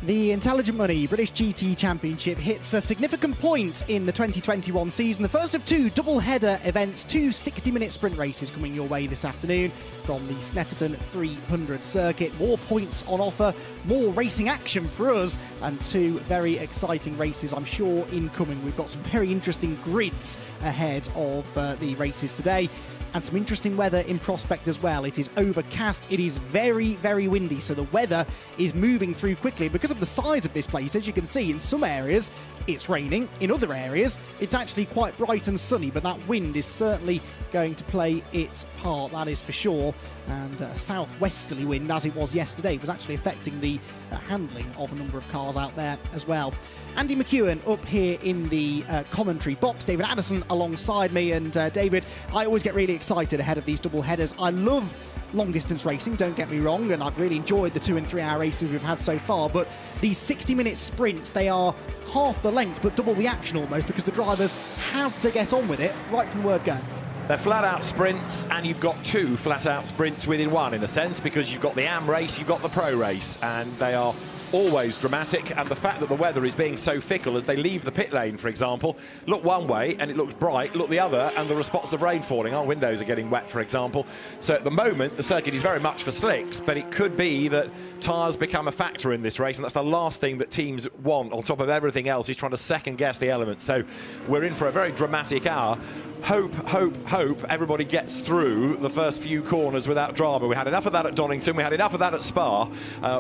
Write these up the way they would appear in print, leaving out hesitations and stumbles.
The Intelligent Money British GT Championship hits a significant point in the 2021 season. The first of two double-header events, two 60-minute sprint races coming your way this afternoon from the Snetterton 300 circuit. More points on offer, more racing action for us, and two very exciting races, I'm sure, incoming. We've got some very interesting grids ahead of the races today. And some interesting weather in prospect as well. It is overcast, it is very, very windy, so the weather is moving through quickly. Because of the size of this place, as you can see, in some areas it's raining, in other areas it's actually quite bright and sunny, but that wind is certainly going to play its part, that is for sure. And southwesterly wind, as it was yesterday, was actually affecting the handling of a number of cars out there as well. Andy McEwen up here in the commentary box, David Addison alongside me. And David, I always get really excited ahead of these double headers. I love long distance racing, don't get me wrong, and I've really enjoyed the 2 and 3 hour races we've had so far, but these 60-minute sprints, they are half the length but double the action almost, because the drivers have to get on with it right from the word go. They're flat-out sprints, and you've got two flat-out sprints within one, in a sense, because you've got the AM race, you've got the Pro race, and they are always dramatic. And the fact that the weather is being so fickle as they leave the pit lane, for example, look one way and it looks bright, look the other and there are spots of rain falling. Our windows are getting wet, for example. So at the moment, the circuit is very much for slicks, but it could be that tyres become a factor in this race, and that's the last thing that teams want, on top of everything else, is trying to second-guess the elements. So we're in for a very dramatic hour. Hope everybody gets through the first few corners without drama. We had enough of that at Donington, we had enough of that at Spa.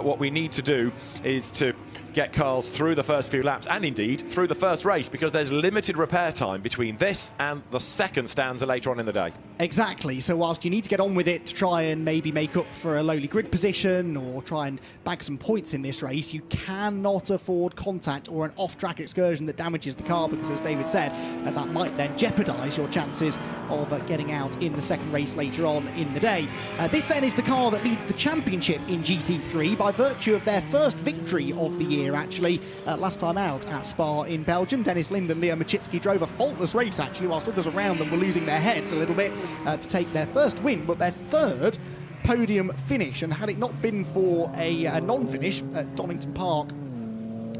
What we need to do is to get cars through the first few laps, and indeed through the first race, because there's limited repair time between this and the second stanza later on in the day. Exactly, so whilst you need to get on with it to try and maybe make up for a lowly grid position or try and bag some points in this race, you cannot afford contact or an off-track excursion that damages the car, because as David said, that might then jeopardise your chances of getting out in the second race later on in the day. This then is the car that leads the championship in GT3 by virtue of their first victory of the year, actually. Last time out at Spa in Belgium, Dennis Lind and Leo MACHITSKI drove a faultless race, actually, whilst others around them were losing their heads a little bit to take their first win, but their third podium finish. And had it not been for a non-finish at Donington Park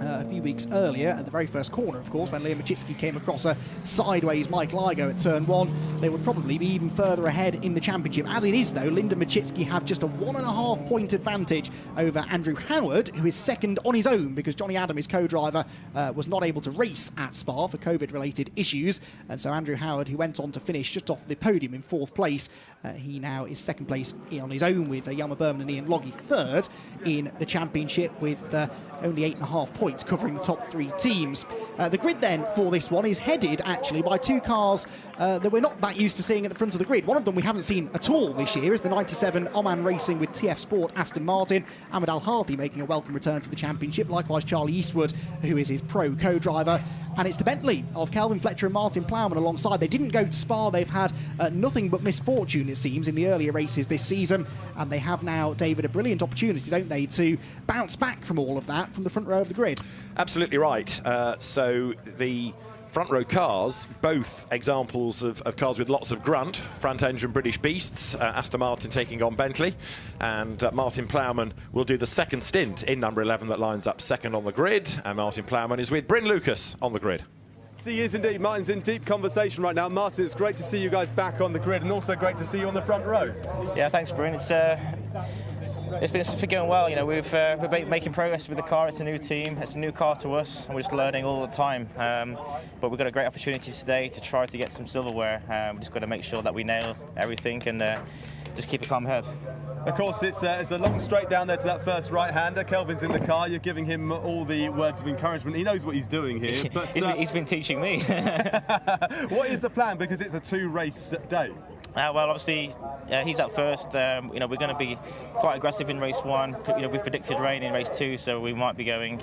a few weeks earlier, at the very first corner, of course, when Leo MACHITSKI came across a sideways Michael Igoe at turn 1, they would probably be even further ahead in the championship. As it is, though, Lind and MACHITSKI have just a 1.5 point advantage over Andrew Howard, who is second on his own because Johnny Adam, his co-driver, was not able to race at Spa for COVID-related issues. And so Andrew Howard, who went on to finish just off the podium in 4th place, he now is second place on his own, with YELMER, BUURMAN and Ian Logie third in the championship, with only 8.5 points covering the top 3 teams. The grid then for this one is headed actually by two cars that we're not that used to seeing at the front of the grid. One of them we haven't seen at all this year is the 97 Oman Racing with TF Sport Aston Martin. Ahmed Al-Harthi making a welcome return to the championship, likewise Charlie Eastwood, who is his pro co-driver. And it's the Bentley of Kelvin Fletcher and Martin Plowman alongside. They didn't go to Spa. They've had nothing but misfortune, it seems, in the earlier races this season. And they have now, David, a brilliant opportunity, don't they, to bounce back from all of that from the front row of the grid. Absolutely right. So the front row cars, both examples of cars with lots of grunt, front engine British beasts. Aston Martin taking on Bentley, and Martin Plowman will do the second stint in number 11 that lines up second on the grid, and Martin Plowman is with Bryn Lucas on the grid. He is indeed. Martin's in deep conversation right now. Martin, it's great to see you guys back on the grid, and also great to see you on the front row. Yeah, thanks, Bryn. It's been going well. You know, we're making progress with the car. It's a new team. It's a new car to us, and we're just learning all the time. But we've got a great opportunity today to try to get some silverware. We've just got to make sure that we nail everything and just keep a calm head. Of course, it's a long straight down there to that first right-hander. Kelvin's in the car. You're giving him all the words of encourament. He knows what he's doing here. But he's been teaching me. What is the plan? Because it's a 2-race day. Well, obviously, he's up first. You know, we're going to be quite aggressive in race 1. You know, we've predicted rain in race 2, so we might be going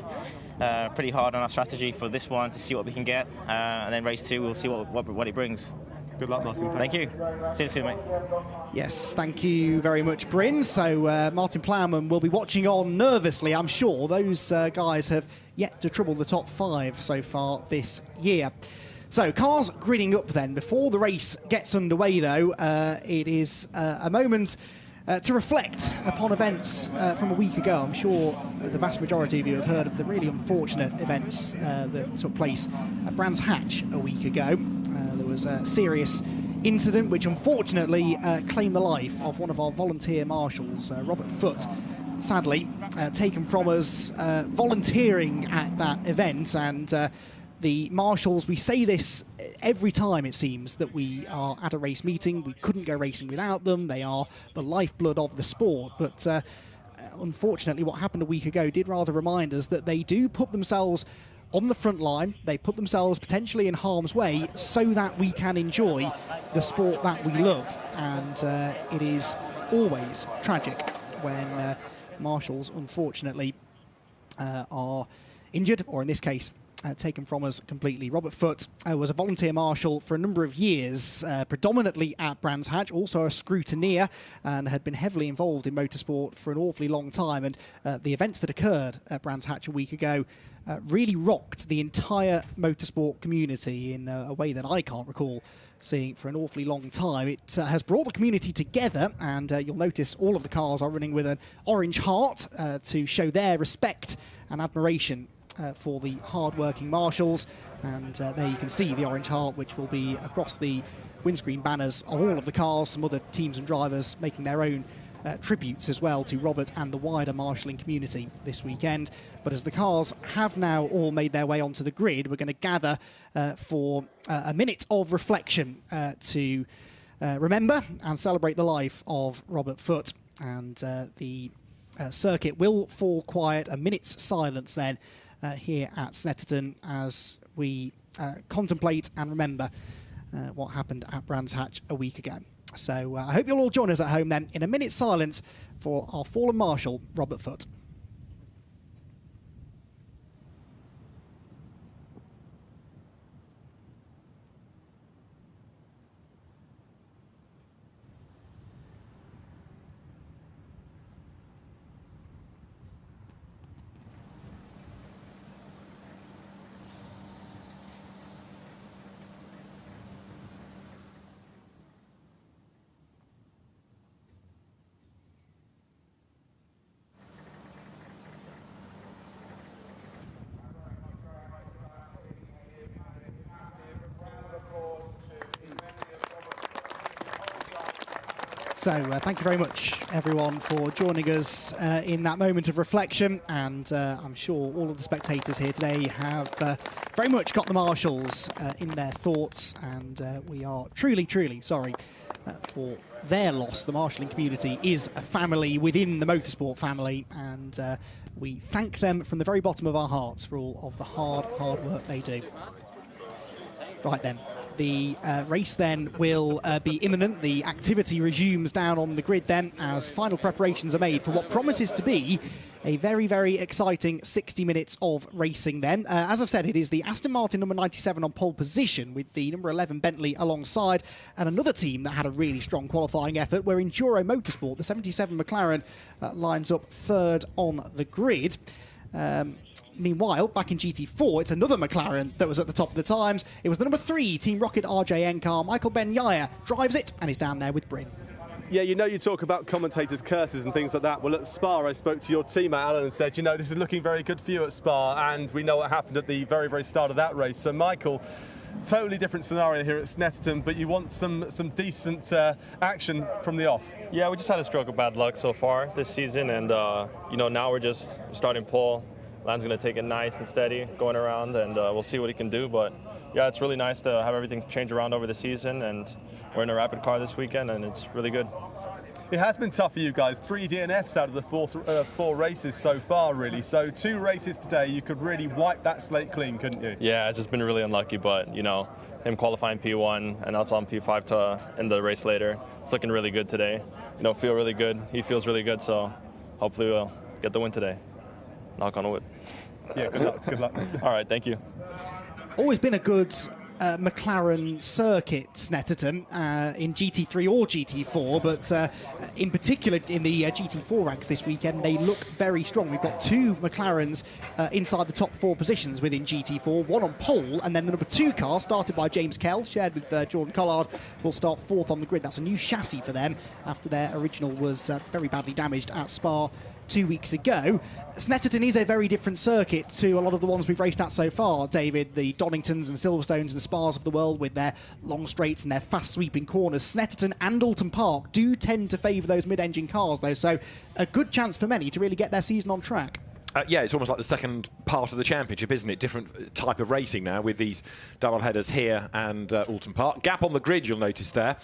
pretty hard on our strategy for this one to see what we can get. And then race 2, we'll see what it brings. Good luck, Martin. Thank you. See you soon, mate. Yes, thank you very much, Bryn. So Martin Plowman will be watching on nervously, I'm sure. Those guys have yet to trouble the top 5 so far this year. So cars gridding up then. Before the race gets underway, though, it is a moment to reflect upon events from a week ago. I'm sure the vast majority of you have heard of the really unfortunate events that took place at Brands Hatch a week ago. There was a serious incident which unfortunately claimed the life of one of our volunteer marshals, Robert Foote, sadly taken from us volunteering at that event. And the marshals, we say this every time it seems that we are at a race meeting. We couldn't go racing without them. They are the lifeblood of the sport. But unfortunately, what happened a week ago did rather remind us that they do put themselves on the front line. They put themselves potentially in harm's way so that we can enjoy the sport that we love. And it is always tragic when marshals, unfortunately, are injured, or in this case, taken from us completely. Robert Foote was a volunteer marshal for a number of years, predominantly at Brands Hatch, also a scrutineer, and had been heavily involved in motorsport for an awfully long time. And the events that occurred at Brands Hatch a week ago really rocked the entire motorsport community in a way that I can't recall seeing for an awfully long time. It has brought the community together, and you'll notice all of the cars are running with an orange heart to show their respect and admiration for the hard-working marshals. And there you can see the orange heart, which will be across the windscreen banners of all of the cars. Some other teams and drivers making their own tributes as well to Robert and the wider marshalling community this weekend. But as the cars have now all made their way onto the grid, we're going to gather for a minute of reflection to remember and celebrate the life of Robert Foote. And the circuit will fall quiet, a minute's silence then here at Snetterton as we contemplate and remember what happened at Brands Hatch a week ago. So I hope you'll all join us at home then in a minute's silence for our fallen marshal, Robert Foote. So thank you very much, everyone, for joining us in that moment of reflection. And I'm sure all of the spectators here today have very much got the marshals in their thoughts. And we are truly, truly sorry for their loss. The marshalling community is a family within the motorsport family. And we thank them from the very bottom of our hearts for all of the hard work they do. Right then. The race then will be imminent. The activity resumes down on the grid then as final preparations are made for what promises to be a very, very exciting 60 minutes of racing then. As I've said, it is the Aston Martin number 97 on pole position with the number 11 Bentley alongside, and another team that had a really strong qualifying effort where Enduro Motorsport, the 77 McLaren, lines up third on the grid. Meanwhile, back in GT4, it's another McLaren that was at the top of the times. It was the number 3 Team Rocket RJN car. Michael Ben Yaya drives it and is down there with Bryn. Yeah, you know, you talk about commentators' curses and things like that. Well, at Spa, I spoke to your teammate, Alan, and said, you know, this is looking very good for you at Spa, and we know what happened at the very, very start of that race. So, Michael, totally different scenario here at Snetterton, but you want some decent action from the off. Yeah, we just had a stroke of bad luck so far this season, and, you know, now we're just starting pole. Lan's going to take it nice and steady going around, and we'll see what he can do. But yeah, it's really nice to have everything change around over the season, and we're in a rapid car this weekend, and it's really good. It has been tough for you guys. 3 DNFs out of the 4 races so far, really. So 2 races today, you could really wipe that slate clean, couldn't you? Yeah, it's just been really unlucky, but you know, him qualifying P1 and also on P5 to end the race later, it's looking really good today. You know, feel really good. He feels really good, so hopefully we'll get the win today. Knock on wood. Yeah, good luck. Good luck. All right, thank you. Always been a good McLaren circuit, Snetterton, in GT3 or GT4, but in particular in the GT4 ranks this weekend, they look very strong. We've got 2 McLarens inside the top 4 positions within GT4, one on pole, and then the number 2 car, started by James Kell, shared with Jordan Collard, will start 4th on the grid. That's a new chassis for them after their original was very badly damaged at Spa 2 weeks ago. Snetterton is a very different circuit to a lot of the ones we've raced at so far, David. The Doningtons and Silverstones and Spas of the world with their long straights and their fast sweeping corners. Snetterton and Alton Park do tend to favour those mid-engine cars though, so a good chance for many to really get their season on track. Yeah, it's almost like the second part of the championship, isn't it? Different type of racing now with these double headers here and Alton Park. Gap on the grid, you'll notice there.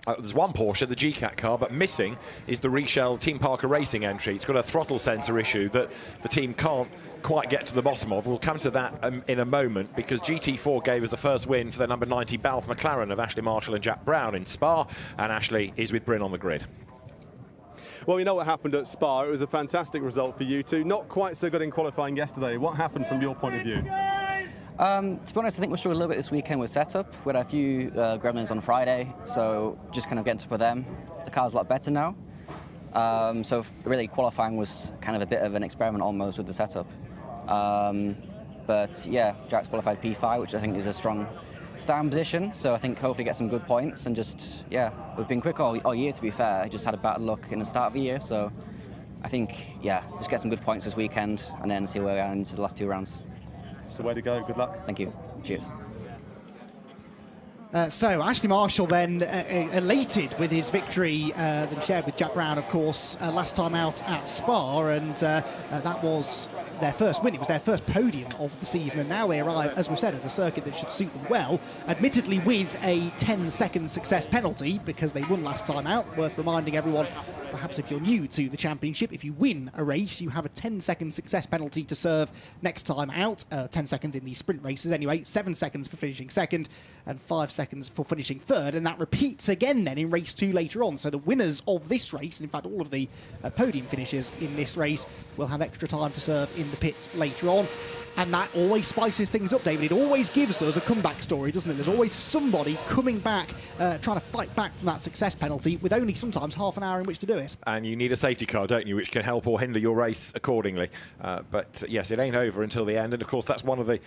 There's one Porsche, the GCAT car, but missing is the Reshell Team Parker Racing entry. It's got a throttle sensor issue that the team can't quite get to the bottom of. We'll come to that in a moment, because GT4 gave us the first win for their number 90 Balfe McLaren of Ashley Marshall and Jack Brown in Spa, and Ashley is with Bryn on the grid. Well, we know what happened at Spa. It was a fantastic result for you two. Not quite so good in qualifying yesterday. What happened from your point of view? To be honest, I think we struggled a little bit this weekend with setup. We had a few gremlins on Friday, so just kind of getting to with them. The car's a lot better now. So really qualifying was kind of a bit of an experiment almost with the setup. But yeah, Jack's qualified P5, which I think is a strong starting position. So I think hopefully get some good points and just, yeah, we've been quick all year to be fair. Just had a bad luck in the start of the year. So I think, yeah, just get some good points this weekend and then see where we are into the last 2 rounds. It's the way to go. Good luck. Thank you. Cheers. So Ashley Marshall then elated with his victory that he shared with Jack Brown, of course, last time out at Spa, and that was their first win. It was their first podium of the season, and now they arrive, as we've said, at a circuit that should suit them well, admittedly with a 10-second success penalty because they won last time out. Worth reminding everyone, perhaps if you're new to the championship, if you win a race, you have a 10-second success penalty to serve next time out. 10 seconds in these sprint races anyway, 7 seconds for finishing second, and 5 seconds for finishing third, and that repeats again then in race 2 later on. So the winners of this race, and in fact all of the podium finishers in this race, will have extra time to serve in the pits later on. And that always spices things up, David. It always gives us a comeback story, doesn't it? There's always somebody coming back, trying to fight back from that success penalty with only sometimes half an hour in which to do it. And you need a safety car, don't you, which can help or hinder your race accordingly. But yes, it ain't over until the end. And of course, that's one of the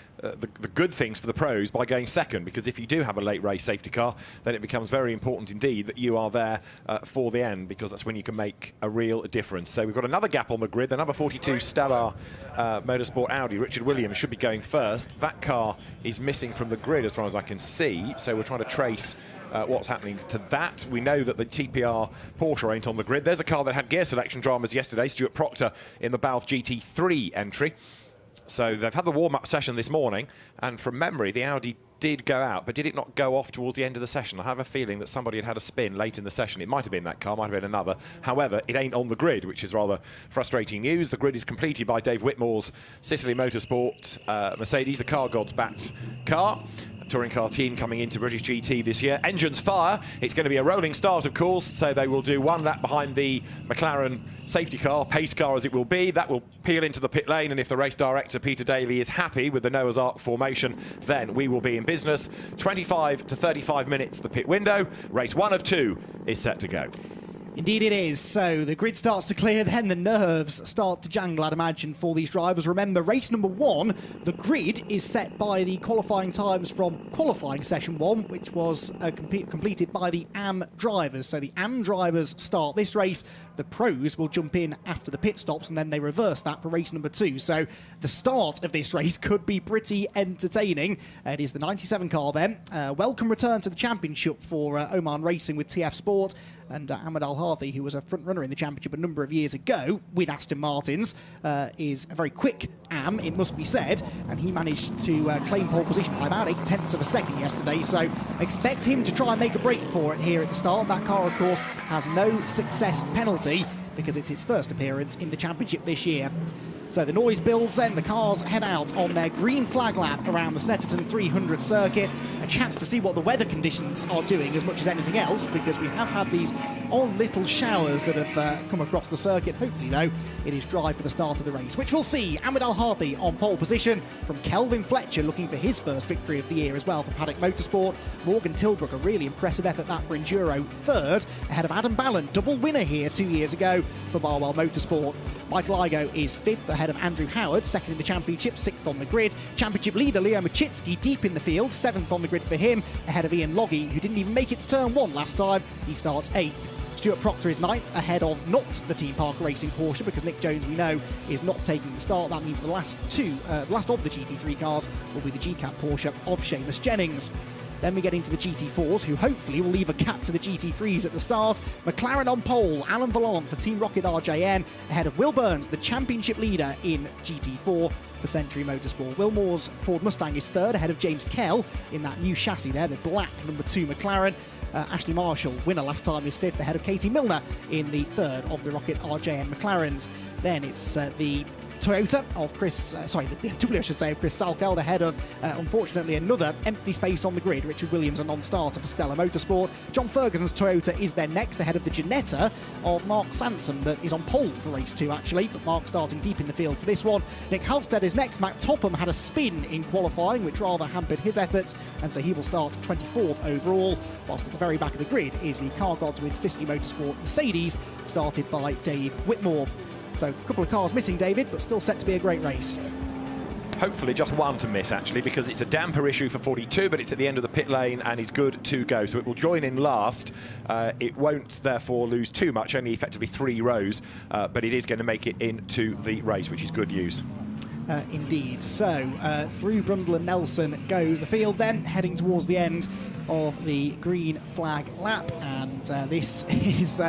good things for the pros by going second, because if you do have a late race safety car, then it becomes very important indeed that you are there for the end, because that's when you can make a real difference. So we've got another gap on the grid. The number 42 Stellar Motorsport Audi, Richard Williams, should be going first. That car is missing from the grid as far as I can see, so we're trying to trace what's happening to that. We know that the TPR Porsche ain't on the grid. There's a car that had gear selection dramas yesterday, Stuart Proctor in the Balfe GT3 entry. So they've had the warm-up session this morning, and from memory the Audi did go out, but did it not go off towards the end of the session? I have a feeling that somebody had had a spin late in the session. It might have been that car, might have been another. However, it ain't on the grid, which is rather frustrating news. The grid is completed by Dave Whitmore's Sicily Motorsport Mercedes, the car god's backed car. Touring car team coming into British GT this year. Engines fire. It's going to be a rolling start, of course, so they will do one lap behind the McLaren safety car, pace car as it will be. That will peel into the pit lane, and if the race director, Peter Daly, is happy with the Noah's Ark formation, then we will be in business. 25 to 35 minutes, the pit window. Race 1 of 2 is set to go. Indeed it is. So the grid starts to clear, then the nerves start to jangle, I'd imagine, for these drivers. Remember, race number 1, the grid is set by the qualifying times from qualifying session 1, which was completed by the AM drivers. So the AM drivers start this race. The pros will jump in after the pit stops, and then they reverse that for race number 2. So the start of this race could be pretty entertaining. It is the 97 car then. Welcome return to the championship for Oman Racing with TF Sport. And Ahmed Al-Harthi, who was a front runner in the championship a number of years ago with Aston Martins, is a very quick AM, it must be said, and he managed to claim pole position by about 0.8 of a second yesterday, so expect him to try and make a break for it here at the start. That car, of course, has no success penalty because it's its first appearance in the championship this year. So the noise builds then, the cars head out on their green flag lap around the Snetterton 300 circuit. A chance to see what the weather conditions are doing as much as anything else, because we have had these odd little showers that have come across the circuit. Hopefully, though, it is dry for the start of the race, which we'll see Ahmed Al-Harthi on pole position from Kelvin Fletcher looking for his first victory of the year as well for Paddock Motorsport. Morgan TILLBROOK, a really impressive effort that for Enduro, third, ahead of Adam Ballant, double winner here 2 years ago for Barwell Motorsport. Michael Igoe is fifth ahead of Andrew Howard, second in the championship, sixth on the grid. Championship leader Leo MACHITSKI deep in the field, seventh on the grid for him, ahead of Ian Loggy, who didn't even make it to turn one last time. He starts eighth. Stuart Proctor is ninth, ahead of not the Team Parker Racing Porsche, because Nick Jones, we know, is not taking the start. That means the last of the GT3 cars will be the GCAP Porsche of Seamus Jennings. Then we get into the GT4s, who hopefully will leave a cap to the GT3s at the start. McLaren on pole, Alan Valente for Team Rocket RJN, ahead of Will Burns, the championship leader in GT4 for Century Motorsport. Will Moore's Ford Mustang is third, ahead of James Kell in that new chassis there, the black number 2 McLaren. Ashley Marshall, winner last time, is fifth, ahead of Katie Milner in the third of the Rocket RJN McLarens. Then it's the Toyota of the BMW, I should say, of Chris Salkeld, ahead of, unfortunately, another empty space on the grid. Richard Williams, a non-starter for Stella Motorsport. John Ferguson's Toyota is then next, ahead of the Ginetta of Mark Sansom, that is on pole for race 2, actually, but Mark starting deep in the field for this one. Nick Halstead is next. Matt Topham had a spin in qualifying, which rather hampered his efforts, and so he will start 24th overall, whilst at the very back of the grid is the car gods with Sicily Motorsport Mercedes, started by Dave Whitmore. So a couple of cars missing, David, but still set to be a great race. Hopefully just one to miss, actually, because it's a damper issue for 42, but it's at the end of the pit lane and is good to go. So it will join in last. It won't, therefore, lose too much, only effectively 3 rows, but it is going to make it into the race, which is good news. Indeed. So through Brundle and Nelson go the field then, heading towards the end of the green flag lap, and this is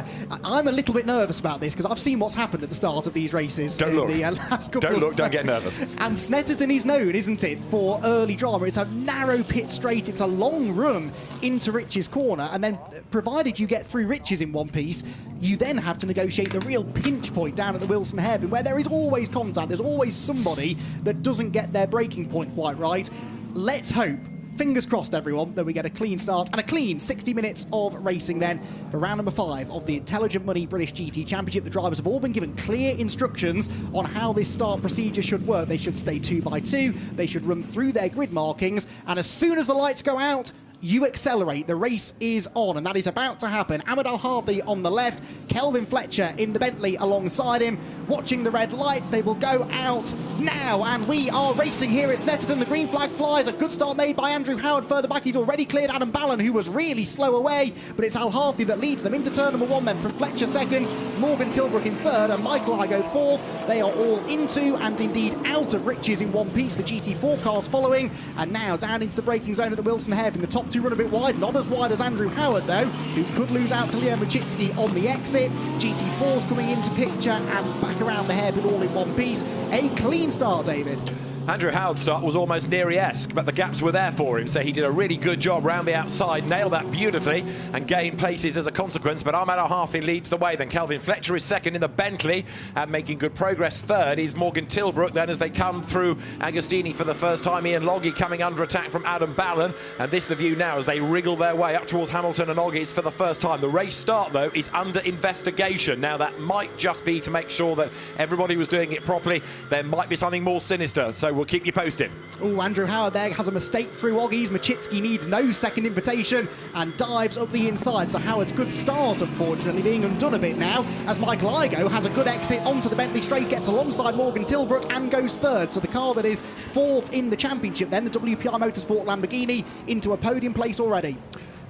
I'm a little bit nervous about this because I've seen what's happened at the start of these races. Don't look. The last couple don't look, don't get nervous. And Snetterton is known, isn't it, for early drama. It's a narrow pit straight, it's a long run into Rich's corner, and then provided you get through Rich's in one piece, you then have to negotiate the real pinch point down at the Wilson hairpin, where there is always contact, there's always somebody that doesn't get their braking point quite right. Let's hope, fingers crossed everyone, that we get a clean start and a clean 60 minutes of racing then for round number 5 of the Intelligent Money British GT Championship. The drivers have all been given clear instructions on how this start procedure should work. They should stay 2 by 2, they should run through their grid markings, and as soon as the lights go out, you accelerate. The race is on, and that is about to happen. Ahmed Al-Harthi on the left, Kelvin Fletcher in the Bentley alongside him. Watching the red lights, they will go out now, and we are racing here at Snetterton. The green flag flies. A good start made by Andrew Howard further back. He's already cleared Adam Ballant, who was really slow away, but it's Al-Harthi that leads them into turn number 1 then, from Fletcher second, Morgan TILLBROOK in third, and Michael Igoe fourth. They are all into and indeed out of Rich's in one piece. The GT4 cars following, and now down into the braking zone at the Wilson hairpin. The top 2 run a bit wide, not as wide as Andrew Howard though, who could lose out to Leo MACHITSKI on the exit. GT4's coming into picture and back around the hairpin all in one piece. A clean start, David. Andrew Howard's start was almost Neary-esque, but the gaps were there for him, so he did a really good job round the outside, nailed that beautifully, and gained places as a consequence. But Ahmed Al-Harthi leads the way. Then Kelvin Fletcher is second in the Bentley, and making good progress. Third is Morgan TILLBROOK. Then as they come through Agostini for the first time, Ian Loggy coming under attack from Adam Ballant. And this the view now as they wriggle their way up towards Hamilton and Oggies for the first time. The race start, though, is under investigation. Now, that might just be to make sure that everybody was doing it properly. There might be something more sinister, so we'll keep you posted. Oh, Andrew Howard there has a mistake through Oggies. MACHITSKI needs no second invitation and dives up the inside. So Howard's good start, unfortunately, being undone a bit now, as Michael Igoe has a good exit onto the Bentley straight, gets alongside Morgan TILLBROOK and goes third. So the car that is fourth in the championship then, the WPI Motorsport Lamborghini, into a podium place already.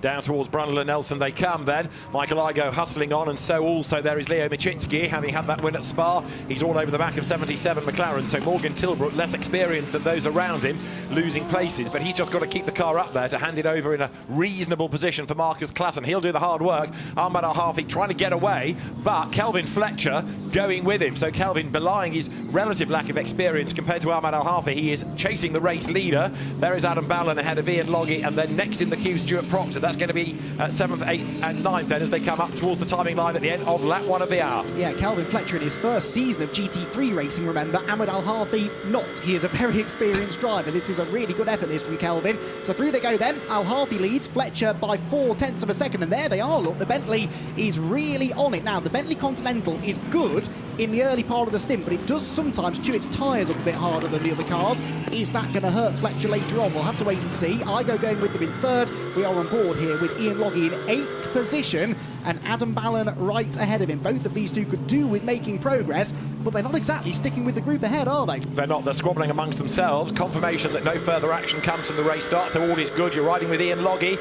Down towards Brundle and Nelson they come then. Michael Igoe hustling on, and so also there is Leo MACHITSKI, having had that win at Spa. He's all over the back of 77 McLaren, so Morgan TILLBROOK, less experienced than those around him, losing places, but he's just got to keep the car up there to hand it over in a reasonable position for Marcus CLUTTON. He'll do the hard work. Ahmed Al-Harthi trying to get away, but Kelvin Fletcher going with him. So Kelvin, belying his relative lack of experience compared to Ahmed Al-Harthi, he is chasing the race leader. There is Adam Ballant ahead of Ian Loggy, and then next in the queue, Stuart Proctor. That's that's going to be 7th, 8th and 9th then as they come up towards the timing line at the end of lap 1 of the hour. Yeah, Kelvin Fletcher in his first season of GT3 racing, remember, Ahmed Al-Harthi not. He is a very experienced driver. This is a really good effort, this, from Kelvin. So through they go then. Al-Harthi leads Fletcher by 0.4 of a second, and there they are, look, the Bentley is really on it now. The Bentley Continental is good in the early part of the stint, but it does sometimes chew its tyres up a bit harder than the other cars. Is that going to hurt Fletcher later on? We'll have to wait and see. IGOE going with them in 3rd. We are on board here with Ian Logie in 8th position, and Adam Ballon right ahead of him. Both of these two could do with making progress, but they're not exactly sticking with the group ahead, are they? They're not. They're squabbling amongst themselves. Confirmation that no further action comes from the race start, so all is good. You're riding with Ian Logie.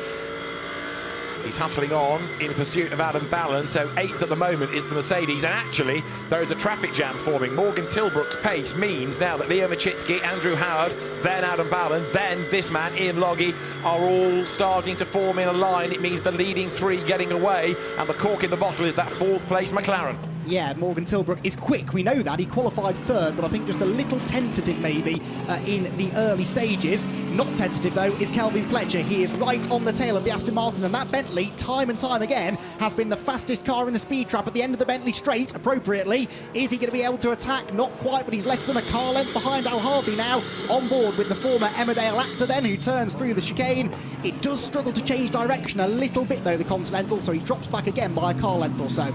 He's hustling on in pursuit of Adam Ballon, so 8th at the moment is the Mercedes, and actually there is a traffic jam forming. Morgan Tilbrook's pace means now that Leo MACHITSKI, Andrew Howard, then Adam Ballon, then this man, Ian Logie, are all starting to form in a line. It means the leading 3 getting away, and the cork in the bottle is that 4th place McLaren. Yeah, Morgan Tilbrook is quick, we know that. He qualified 3rd, but I think just a little tentative maybe in the early stages. Not tentative though is Kelvin Fletcher. He is right on the tail of the Aston Martin, and that Bentley, time and time again, has been the fastest car in the speed trap at the end of the Bentley straight, appropriately. Is he going to be able to attack? Not quite, but he's less than a car length behind Al-Harthi now, on board with the former Emmerdale actor then, who turns through the chicane. It does struggle to change direction a little bit though, the Continental, so he drops back again by a car length or so.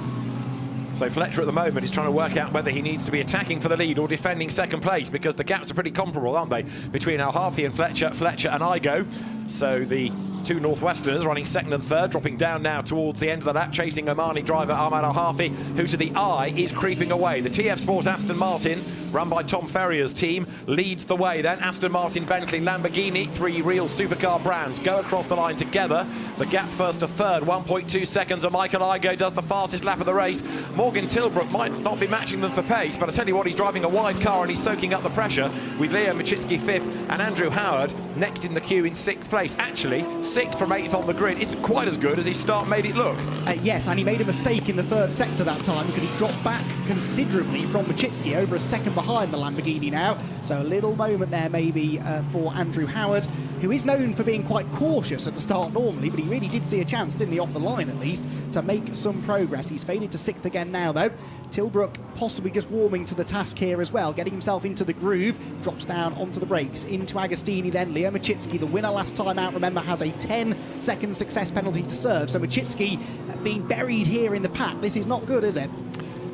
So Fletcher at the moment is trying to work out whether he needs to be attacking for the lead or defending 2nd place, because the gaps are pretty comparable, aren't they, between Al-Harthi and Fletcher and IGOE. So the 2 Northwesterners running 2nd and 3rd, dropping down now towards the end of the lap, chasing Omani driver Ahmed Al-Harthi, who to the eye is creeping away. The TF Sport Aston Martin, run by Tom Ferrier's team, leads the way then. Aston Martin, Bentley, Lamborghini, 3 real supercar brands go across the line together. The gap 1st to 3rd, 1.2 seconds, and Michael IGOE does the fastest lap of the race. Morgan Tilbrook might not be matching them for pace, but I tell you what, he's driving a wide car and he's soaking up the pressure, with Leo MACHITSKI 5th and Andrew Howard next in the queue in 6th place. Actually, 6th from 8th on the grid isn't quite as good as his start made it look. Yes, and he made a mistake in the 3rd sector that time, because he dropped back considerably from MACHITSKI, over a second behind the Lamborghini now. So a little moment there maybe for Andrew Howard, who is known for being quite cautious at the start normally, but he really did see a chance, didn't he, off the line at least, to make some progress. He's faded to 6th again now though. Tilbrook possibly just warming to the task here as well, getting himself into the groove, drops down onto the brakes, into Agostini then. Leo MACHITSKI, the winner last time out, remember, has a 10-second success penalty to serve, so MACHITSKI being buried here in the pack. This is not good, is it?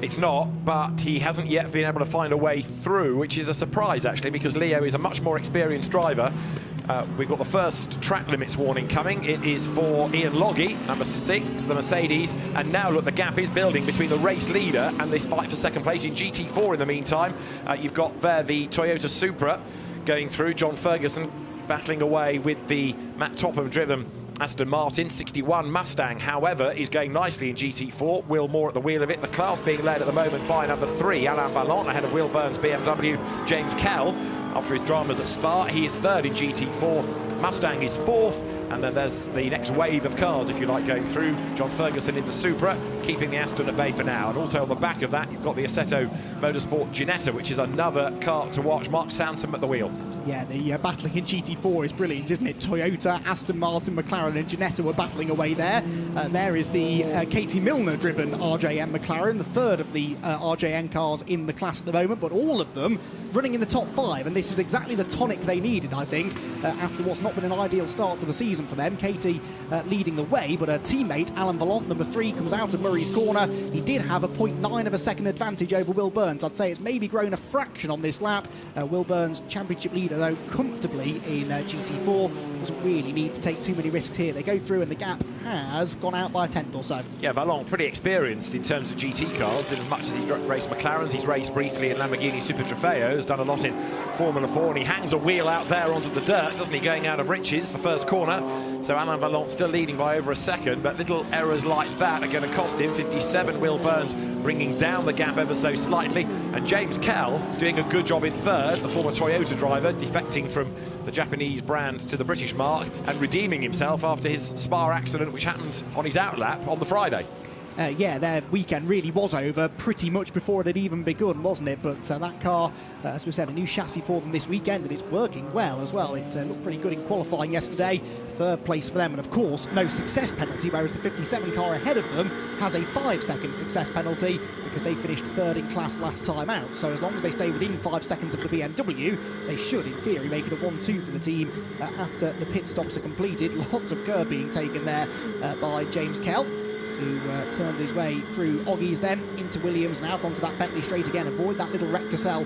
It's not, but he hasn't yet been able to find a way through, which is a surprise actually, because Leo is a much more experienced driver. We've got the first track limits warning coming. It is for Ian Logie, number 6, the Mercedes, and now look, the gap is building between the race leader and this fight for 2nd place in GT4 in the meantime. You've got there the Toyota Supra going through, John Ferguson battling away with the Matt Topham driven Aston Martin. 61 Mustang, however, is going nicely in GT4. Will Moore at the wheel of it. The class being led at the moment by number 3, Alain Valente, ahead of Will Burns' BMW. James Kell, after his dramas at Spa, he is 3rd in GT4. Mustang is 4th, and then there's the next wave of cars, if you like, going through. John Ferguson in the Supra, keeping the Aston at bay for now. And also on the back of that, you've got the Assetto Motorsport Ginetta, which is another car to watch. Mark Sansom at the wheel. Yeah, the battling in GT4 is brilliant, isn't it? Toyota, Aston Martin, McLaren and Ginetta were battling away there. There is the Katie Milner-driven RJM McLaren, the 3rd of the RJN cars in the class at the moment, but all of them running in the top 5, and this is exactly the tonic they needed, I think, after what's not been an ideal start to the season for them. Katie leading the way, but her teammate, Alain Valente, number 3, comes out of Murray's corner. He did have a 0.9 of a second advantage over Will Burns. I'd say it's maybe grown a fraction on this lap. Will Burns, championship leader, though, comfortably in GT4. Doesn't really need to take too many risks here. They go through and the gap has gone out by a tenth or so. Yeah, Valente pretty experienced in terms of GT cars, in as much as he's raced McLarens, he's raced briefly in Lamborghini Super Trofeo, has done a lot in Formula 4, and he hangs a wheel out there onto the dirt, doesn't he, going out of Riches, the first corner. So Alain Valente still leading by over a second, but little errors like that are going to cost him. 57, Will Burns bringing down the gap ever so slightly, and James Kell doing a good job in 3rd, the former Toyota driver, defecting from the Japanese brand to the British mark and redeeming himself after his Spa accident, which happened on his outlap on the Friday. yeah, their weekend really was over pretty much before it had even begun, wasn't it? But that car, as we said, a new chassis for them this weekend, and it's working well as well. It looked pretty good in qualifying yesterday. Third place for them, and of course, no success penalty, whereas the 57 car ahead of them has a 5-second success penalty because they finished third in class last time out. So as long as they stay within 5 seconds of the BMW, they should, in theory, make it a 1-2 for the team after the pit stops are completed. Lots of curb being taken there by James Kell, who turns his way through Oggies then into Williams and out onto that Bentley straight again. Avoid that little recticel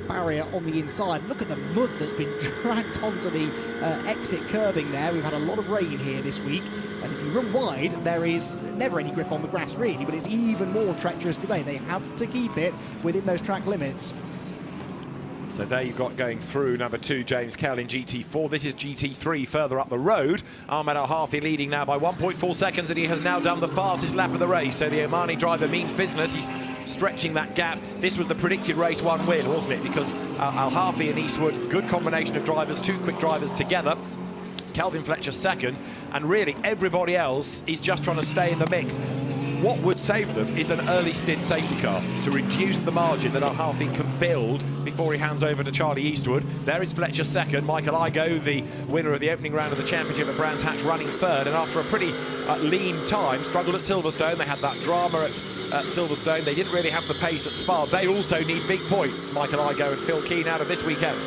barrier on the inside. Look at the mud that's been dragged onto the exit curbing there. We've had a lot of rain here this week, and if you run wide, there is never any grip on the grass really, but it's even more treacherous today. They have to keep it within those track limits. So there you've got going through number 2, James Kell in GT4. This is GT3 further up the road. Ahmed Al-Harfi leading now by 1.4 seconds, and he has now done the fastest lap of the race. So the Omani driver means business. He's stretching that gap. This was the predicted race 1 win, wasn't it? Because Al-Harfi and Eastwood, good combination of drivers, 2 quick drivers together. Calvin Fletcher second, and really everybody else is just trying to stay in the mix. What would save them is an early stint safety car to reduce the margin that Al-Harfi can build before he hands over to Charlie Eastwood. There is Fletcher second, Michael IGOE, the winner of the opening round of the championship at Brands Hatch, running third, and after a pretty lean time, struggled at Silverstone. They had that drama at Silverstone. They didn't really have the pace at Spa. They also need big points, Michael IGOE and Phil Keane out of this weekend.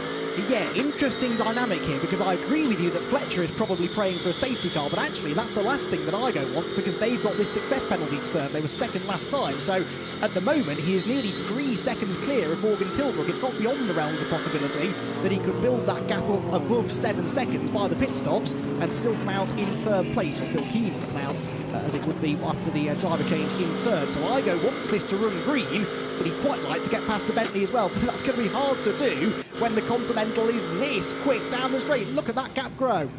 Yeah, interesting dynamic here, because I agree with you that Fletcher is probably praying for a safety car, but actually that's the last thing that IGO wants, because they've got this success penalty to serve. They were second last time, so at the moment he is nearly 3 seconds clear of Morgan TILLBROOK. It's not beyond the realms of possibility that he could build that gap up above 7 seconds by the pit stops and still come out in third place, or Phil Keane will come out as it would be after the driver change in third. So IGO wants this to run green, but he'd quite like to get past the Bentley as well. But that's going to be hard to do when the Continental is this quick down the straight. Look at that gap grow.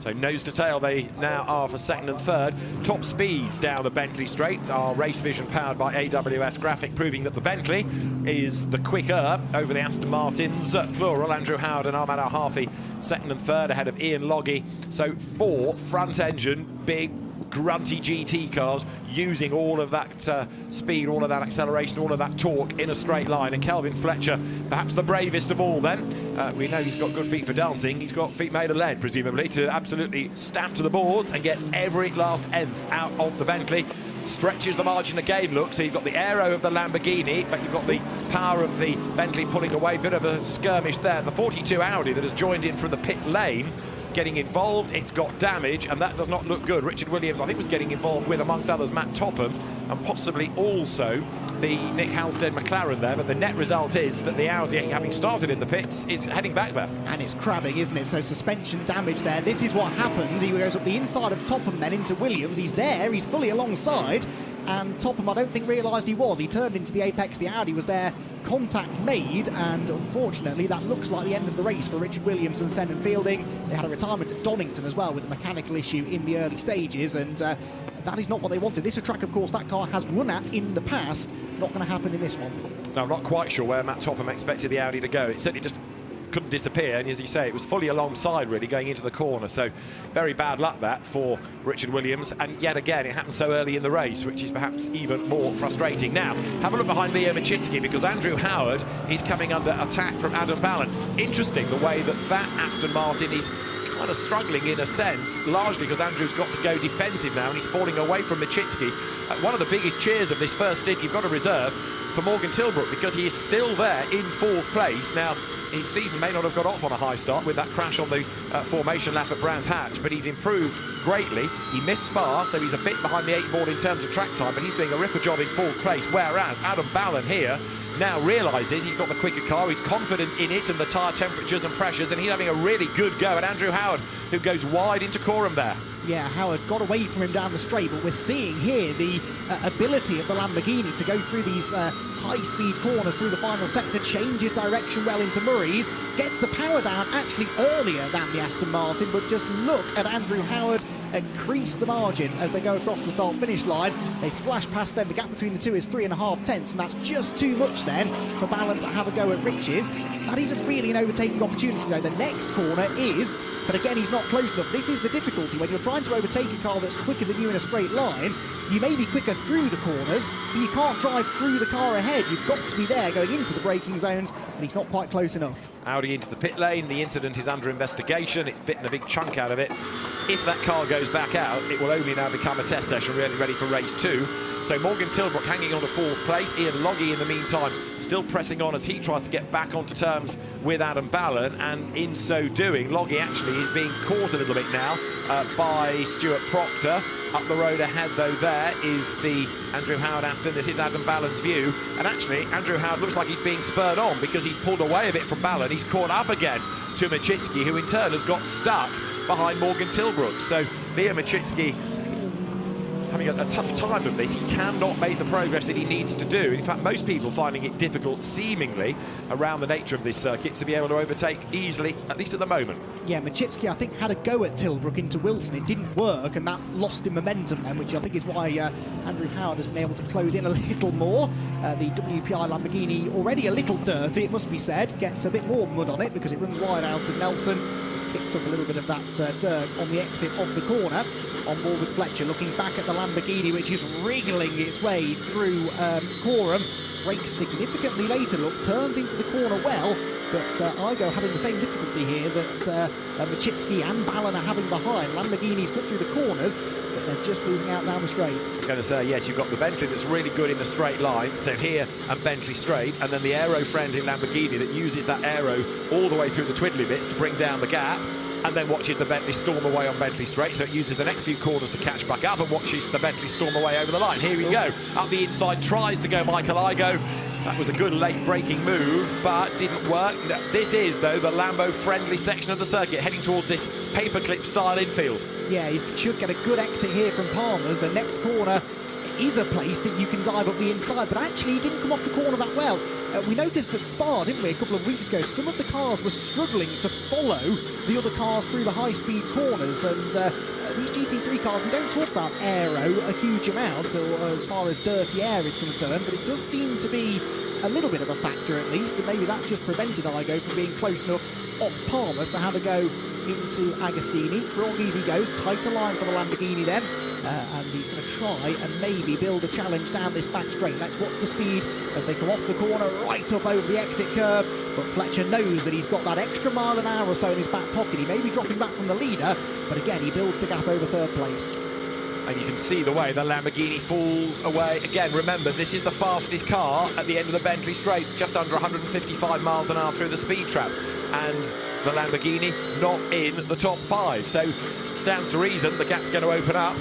So nose to tail they now are for second and third. Top speeds down the Bentley straight are race vision powered by AWS graphic, proving that the Bentley is the quicker over the Aston Martins, plural. Andrew Howard and Ahmed Al-Harfi second and third ahead of Ian Loggy. So 4 front engine, big grunty GT cars using all of that speed, all of that acceleration, all of that torque in a straight line. And Calvin Fletcher, perhaps the bravest of all then. We know he's got good feet for dancing. He's got feet made of lead, presumably, to absolutely stamp to the boards and get every last nth out of the Bentley. Stretches the margin again, look, so you've got the aero of the Lamborghini, but you've got the power of the Bentley pulling away. Bit of a skirmish there. The 42 Audi that has joined in from the pit lane getting involved, it's got damage, and that does not look good. Richard Williams, I think, was getting involved with, amongst others, Matt Topham, and possibly also the Nick Halstead McLaren there, but the net result is that the Audi, having started in the pits, is heading back there. And it's crabbing, isn't it? So suspension damage there. This is what happened. He goes up the inside of Topham then into Williams. He's there, he's fully alongside, and Topham, I don't think, realised he was. He turned into the apex, the Audi was there, contact made, and unfortunately that looks like the end of the race for Richard Williams and Sendon Fielding. They had a retirement at Donington as well with a mechanical issue in the early stages, and that is not what they wanted. This is a track, of course, that car has won at in the past. Not going to happen in this one. No, I'm not quite sure where Matt Topham expected the Audi to go. It certainly just couldn't disappear, and as you say, it was fully alongside really going into the corner, so very bad luck that for Richard Williams, and yet again it happened so early in the race, which is perhaps even more frustrating. Now have a look behind Leo MACHITSKI, because Andrew Howard is coming under attack from Adam Ballan. Interesting the way that Aston Martin is kind of struggling in a sense, largely because Andrew's got to go defensive now and he's falling away from MACHITSKI. One of the biggest cheers of this first stint you've got to reserve for Morgan TILLBROOK, because he is still there in 4th place. Now, his season may not have got off on a high start with that crash on the formation lap at Brands Hatch, but he's improved greatly. He missed Spa, so he's a bit behind the 8 board in terms of track time, but he's doing a ripper job in 4th place, whereas Adam Ballan here now realises he's got the quicker car, he's confident in it and the tyre temperatures and pressures, and he's having a really good go at Andrew Howard, who goes wide into Coram there. Yeah, Howard got away from him down the straight, but we're seeing here the ability of the Lamborghini to go through these high-speed corners through the final sector, changes direction well into Murray's, gets the power down actually earlier than the Aston Martin, but just look at Andrew Howard increase the margin as they go across the start-finish line. They flash past them. The gap between the two is 3.5 tenths, and that's just too much then for Balance to have a go at Riches. That isn't really an overtaking opportunity, though. The next corner is, but again, he's not close enough. This is the difficulty. When you're trying to overtake a car that's quicker than you in a straight line, you may be quicker through the corners, but you can't drive through the car ahead. You've got to be there going into the braking zones, and he's not quite close enough. Audi into the pit lane. The incident is under investigation. It's bitten a big chunk out of it. If that car goes back out, it will only now become a test session really ready for race 2. So Morgan TILLBROOK hanging on to 4th place. Ian Loggie in the meantime still pressing on as he tries to get back onto terms with Adam Ballan, and in so doing Loggie actually is being caught a little bit now by Stuart Proctor. Up the road ahead though there is the Andrew Howard Aston. This is Adam Ballan's view, and actually Andrew Howard looks like he's being spurred on because he's pulled away a bit from Ballan. He's caught up again to MACHITSKI, who in turn has got stuck behind Morgan TILLBROOK. So Leo MACHITSKI having a tough time of this. He cannot make the progress that he needs to do. In fact, most people finding it difficult, seemingly, around the nature of this circuit, to be able to overtake easily, at least at the moment. Yeah, MACHITSKI, I think, had a go at TILLBROOK into Wilson. It didn't work, and that lost him momentum then, which I think is why Andrew Howard has been able to close in a little more. The WPI Lamborghini, already a little dirty, it must be said, gets a bit more mud on it because it runs wide out of Nelson. Just picks up a little bit of that dirt on the exit of the corner. On board with Fletcher, looking back at the Lamborghini, which is wriggling its way through Coram. Brakes significantly later, look, turns into the corner well, but IGOE having the same difficulty here that MACHITSKI and Ballan are having behind. Lamborghini's got through the corners, but they're just losing out down the straights. I was going to say, yes, you've got the Bentley that's really good in the straight line, so here and Bentley straight, and then the aero-friendly Lamborghini that uses that aero all the way through the twiddly bits to bring down the gap, and then watches the Bentley storm away on Bentley straight, so it uses the next few corners to catch back up and watches the Bentley storm away over the line. Here we go, up the inside, tries to go Michael IGOE. That was a good late braking move, but didn't work. This is, though, the Lambo-friendly section of the circuit, heading towards this paperclip-style infield. Yeah, he should get a good exit here from Palmer's. The next corner is a place that you can dive up the inside, but actually he didn't come off the corner that well. We noticed at Spa, didn't we, a couple of weeks ago, some of the cars were struggling to follow the other cars through the high-speed corners, and these GT3 cars, we don't talk about aero a huge amount, or as far as dirty air is concerned, but it does seem to be a little bit of a factor at least, and maybe that just prevented IGOE from being close enough off Palmer's to have a go into Agostini. Through all easy goes, tighter line for the Lamborghini then, and he's going to try and maybe build a challenge down this back straight. Let's watch the speed as they come off the corner right up over the exit curb, but Fletcher knows that he's got that extra mile an hour or so in his back pocket. He may be dropping back from the leader, but again he builds the gap over 3rd place. And you can see the way the Lamborghini falls away. Again, remember, this is the fastest car at the end of the Bentley straight, just under 155 miles an hour through the speed trap. And the Lamborghini not in the top 5. So, stands to reason the gap's going to open up.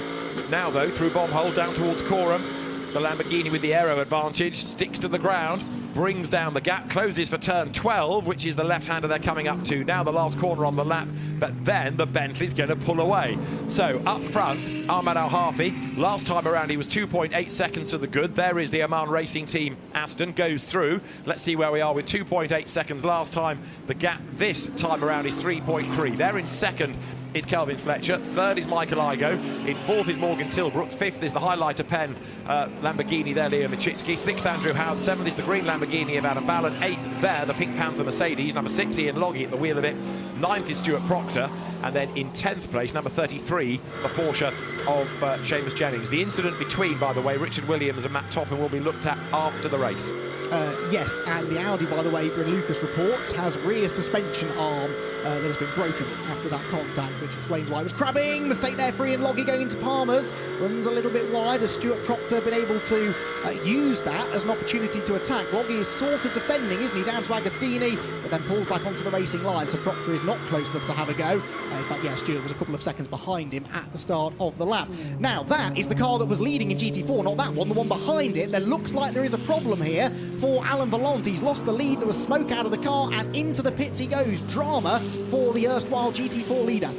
Now, though, through bomb hole down towards Coram, the Lamborghini with the aero advantage sticks to the ground, brings down the gap, closes for turn 12, which is the left-hander they're coming up to. Now the last corner on the lap, but then the Bentley's going to pull away. So up front, Ahmad Al-Hafi. Last time around, he was 2.8 seconds to the good. There is the Oman Racing Team. Aston goes through. Let's see where we are with 2.8 seconds last time. The gap this time around is 3.3. There in second is Kelvin Fletcher. 3rd is Michael IGOE. In 4th is Morgan TILLBROOK. 5th is the highlighter pen Lamborghini there, Leo MACHITSKI. 6th, Andrew Howard. 7th is the green Lamborghini of Adam Ballan. 8th there, the Pink Panther Mercedes. Number 6, Ian Loggie at the wheel of it. 9th is Stuart Proctor. And then in 10th place, number 33, the Porsche of Seamus Jennings. The incident between, by the way, Richard Williams and Matt Topham will be looked at after the race. Yes, and the Audi, by the way, Bryn Lucas reports, has rear suspension arm that has been broken after that contact, which explains why it was crabbing. Mistake there for Ian Loggie going into Palmer's. Runs a little bit wide as Stuart Proctor been able to use that as an opportunity to attack. Loggie is sort of defending, isn't he, down to Agostini, but then pulls back onto the racing line, so Proctor is not close enough to have a go. In fact, yeah, Stuart was a couple of seconds behind him at the start of the lap. Now, that is the car that was leading in GT4, not that one, the one behind it. There looks like there is a problem here for Alain Valente. He's lost the lead. There was smoke out of the car, and into the pits he goes. Drama for the erstwhile GT4 leader.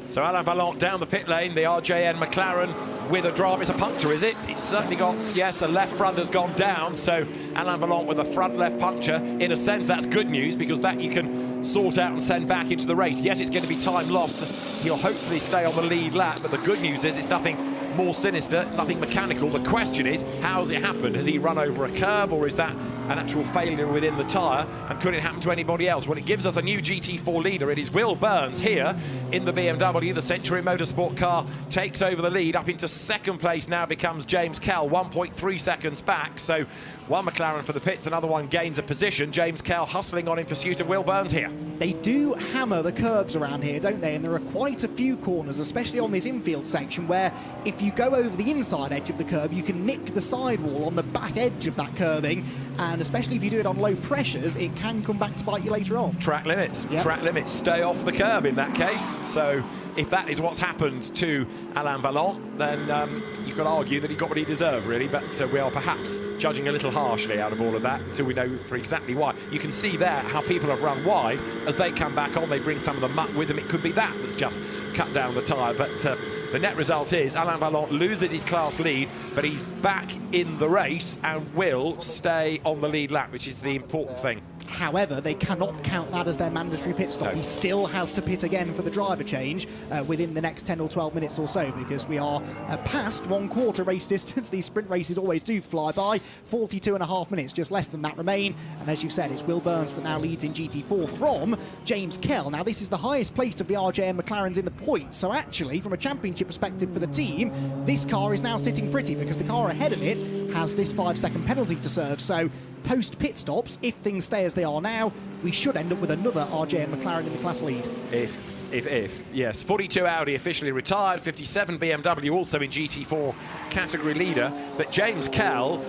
So Alain Valente down the pit lane, the RJN McLaren with a drama. It's a puncture, is it? It's certainly got, yes, a left front has gone down, so Alain Valente with a front left puncture. In a sense, that's good news, because that you can sort out and send back into the race. Yes, it's going to be time lost. He'll hopefully stay on the lead lap, but the good news is it's nothing more sinister, nothing mechanical. The question is, how's it happened? Has he run over a curb, or is that an actual failure within the tyre? And could it happen to anybody else? Well, it gives us a new GT4 leader. It is Will Burns here in the BMW. The Century Motorsport car takes over the lead. Up into second place now becomes James Kell, 1.3 seconds back. So one McLaren for the pits, another one gains a position. James Kell hustling on in pursuit of Will Burns here. They do hammer the curbs around here, don't they? And there are quite a few corners, especially on this infield section, where if you go over the inside edge of the curb, you can nick the sidewall on the back edge of that curbing, and especially if you do it on low pressures, it can come back to bite you later on. Track limits. Yep. Track limits. Stay off the curb in that case. So if that is what's happened to Alain Valente, then you could argue that he got what he deserved, really, but we are perhaps judging a little harshly out of all of that until we know for exactly why. You can see there how people have run wide. As they come back on, they bring some of the muck with them. It could be that that's just cut down the tyre, but the net result is Alain Valente loses his class lead, but he's back in the race and will stay on the lead lap, which is the important thing. However, they cannot count that as their mandatory pit stop. No. He still has to pit again for the driver change within the next 10 or 12 minutes or so, because we are past 1/4 race distance. These sprint races always do fly by. 42.5 minutes, just less than that remain. And as you've said, it's Will Burns that now leads in GT4 from James Kell. Now, this is the highest placed of the RJM McLarens in the points. So actually, from a championship perspective for the team, this car is now sitting pretty, because the car ahead of it has this 5-second penalty to serve. So post-pit stops, if things stay as they are now, we should end up with another RJM McLaren in the class lead. If, yes. 42 Audi officially retired, 57 BMW also in GT4 category leader, but James Kell,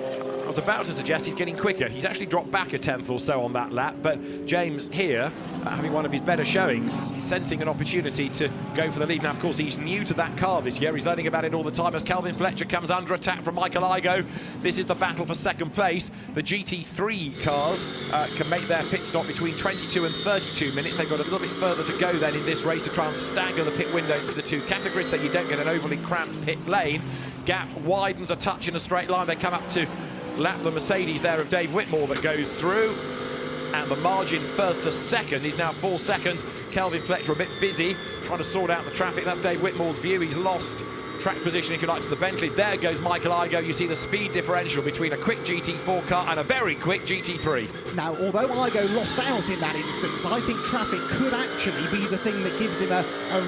I was about to suggest he's getting quicker. He's actually dropped back a tenth or so on that lap, but James here, having one of his better showings, he's sensing an opportunity to go for the lead. Now, of course, he's new to that car this year. He's learning about it all the time as Kelvin Fletcher comes under attack from Michael Igoe. This is the battle for second place. The GT3 cars can make their pit stop between 22 and 32 minutes. They've got a little bit further to go then in this race to try and stagger the pit windows for the two categories so you don't get an overly cramped pit lane. Gap widens a touch in a straight line. They come up to lap the Mercedes there of Dave Whitmore that goes through, and the margin first to second is now 4 seconds. Kelvin Fletcher a bit busy trying to sort out the traffic. That's Dave Whitmore's view. He's lost track position, if you like, to the Bentley. There goes Michael Igoe. You see the speed differential between a quick GT4 car and a very quick GT3. Now, although Igoe lost out in that instance, I think traffic could actually be the thing that gives him a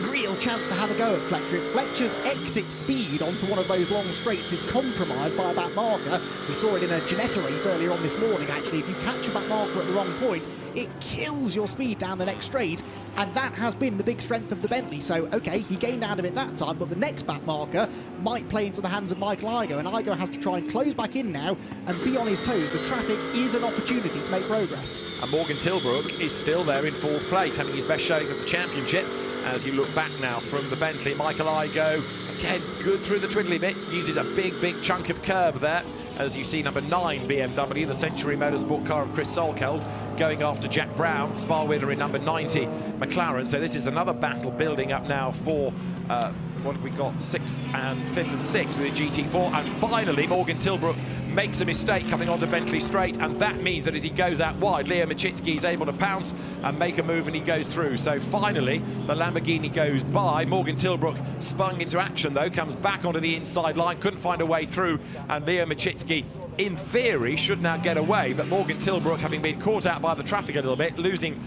real chance to have a go at Fletcher. If Fletcher's exit speed onto one of those long straights is compromised by a back marker, we saw it in a Ginetta race earlier on this morning, actually. If you catch a back marker at the wrong point, it kills your speed down the next straight, and that has been the big strength of the Bentley. So, OK, he gained out of it that time, but the next back marker might play into the hands of Michael Igoe, and Igoe has to try and close back in now and be on his toes. The traffic is an opportunity to make progress. And Morgan TILLBROOK is still there in 4th place, having his best showing of the championship. As you look back now from the Bentley, Michael Igoe, again, good through the twiddly bits, uses a big chunk of curb there. As you see, number 9 BMW, the Century Motorsport car of Chris Solkeld, going after Jack Brown, Spa winner in number 90 McLaren. So this is another battle building up now for what have we got, 6th and 5th and 6th with GT4. And finally, Morgan TILLBROOK makes a mistake coming onto Bentley Straight, and that means that as he goes out wide, Leo MACHITSKI is able to pounce and make a move, and he goes through. So finally, the Lamborghini goes by. Morgan TILLBROOK spun into action, though, comes back onto the inside line, couldn't find a way through, and Leo MACHITSKI, in theory, should now get away, but Morgan TILLBROOK, having been caught out by the traffic a little bit, losing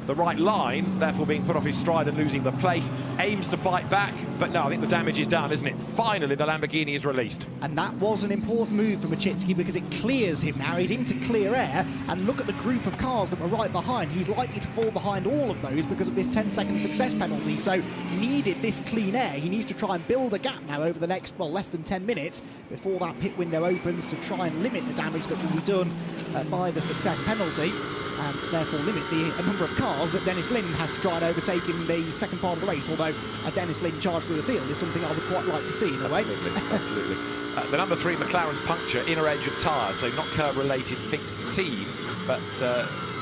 the right line, therefore being put off his stride and losing the place, aims to fight back, but no, I think the damage is done, isn't it? Finally, the Lamborghini is released. And that was an important move for MACHITSKI, because it clears him now. He's into clear air, and look at the group of cars that were right behind. He's likely to fall behind all of those because of this 10-second success penalty, so needed this clean air. He needs to try and build a gap now over the next, well, less than 10 minutes before that pit window opens to try and limit the damage that can be done by the success penalty, and therefore limit the number of cars that Dennis Lynn has to try and overtake in the second part of the race, although a Dennis Lynn charge through the field is something I would quite like to see in a way. Absolutely. The number 3 McLaren's puncture, inner edge of tyre, so not curb related, thinks the team, but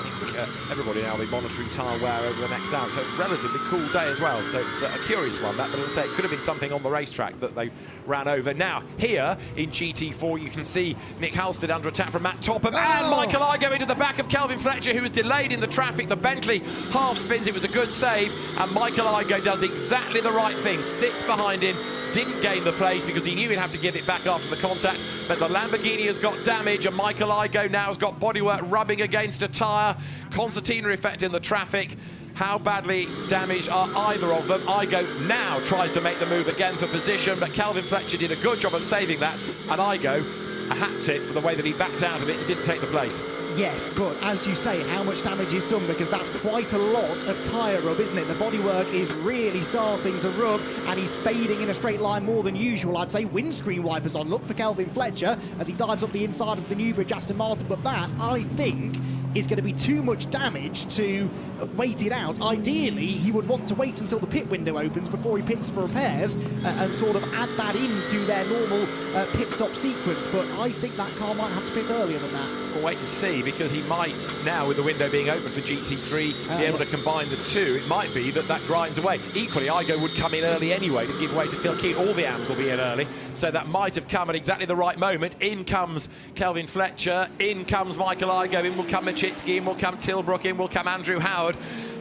think everybody now will be monitoring tyre wear over the next hour. It's a relatively cool day as well, so it's a curious one, that. But as I say, it could have been something on the racetrack that they ran over. Now, here in GT4, you can see Nick Halstead under attack from Matt Topham, and Michael Igoe into the back of Kelvin Fletcher, who was delayed in the traffic. The Bentley half spins. It was a good save, and Michael Igoe does exactly the right thing, sits behind him, didn't gain the place because he knew he'd have to give it back after the contact, but the Lamborghini has got damage, and Michael Igoe now has got bodywork rubbing against a tyre, concertina effect in the traffic. How badly damaged are either of them? Igoe now tries to make the move again for position, but Kelvin Fletcher did a good job of saving that, and Igoe, a hat tip for the way that he backed out of it and didn't take the place. Yes, but as you say, how much damage is done, because that's quite a lot of tyre rub, isn't it? The bodywork is really starting to rub, and he's fading in a straight line more than usual. I'd say windscreen wipers on. Look for Kelvin Fletcher as he dives up the inside of the Newbridge Aston Martin, but that, I think, is going to be too much damage to wait it out. Ideally, he would want to wait until the pit window opens before he pits for repairs and sort of add that into their normal pit stop sequence, but I think that car might have to pit earlier than that. We'll wait and see, because he might now, with the window being open for GT3, be able to combine the two. It might be that grinds away. Equally, Igoe would come in early anyway to give way to Phil Keane. All the AMs will be in early, so that might have come at exactly the right moment. In comes Kelvin Fletcher, in comes Michael Igoe, in will come MACHITSKI, in will come TILLBROOK, in will come Andrew Howard.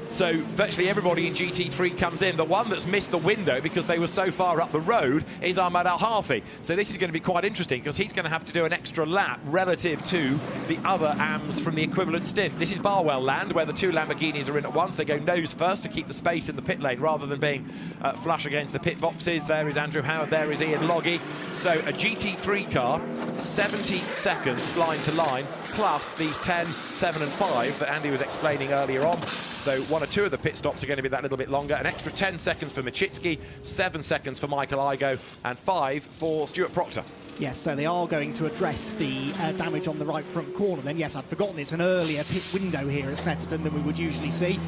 So virtually everybody in GT3 comes in. The one that's missed the window because they were so far up the road is Ahmad Al-Hafi. So this is going to be quite interesting, because he's going to have to do an extra lap relative to the other AMs from the equivalent stint. This is Barwell land, where the two Lamborghinis are in at once. They go nose first to keep the space in the pit lane rather than being flush against the pit boxes. There is Andrew Howard, there is Ian Loggy. So a GT3 car, 70 seconds line to line, plus these 10, 7 and 5 that Andy was explaining earlier on. So one or two of the pit stops are going to be that little bit longer. An extra 10 seconds for MACHITSKI, 7 seconds for Michael Igoe, and 5 for Stuart Proctor. Yes, so they are going to address the damage on the right front corner then. Yes, I'd forgotten it's an earlier pit window here at Snetterton than we would usually see.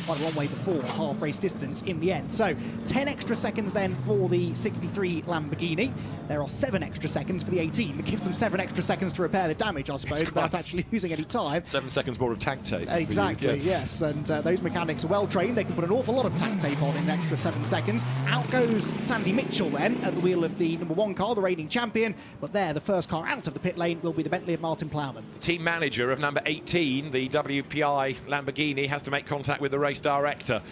Quite a long way before half race distance in the end. So 10 extra seconds then for the 63 Lamborghini. There are 7 extra seconds for the 18. That gives them 7 extra seconds to repair the damage, I suppose, without actually losing any time. 7 seconds more of tank tape. Exactly, yes. And those mechanics are well trained. They can put an awful lot of tank tape on in an extra 7 seconds. Out goes Sandy Mitchell then at the wheel of the #1 car, the reigning champion. But there, the first car out of the pit lane will be the Bentley of Martin Plowman. The team manager of number 18, the WPI Lamborghini, has to make contact with the race director.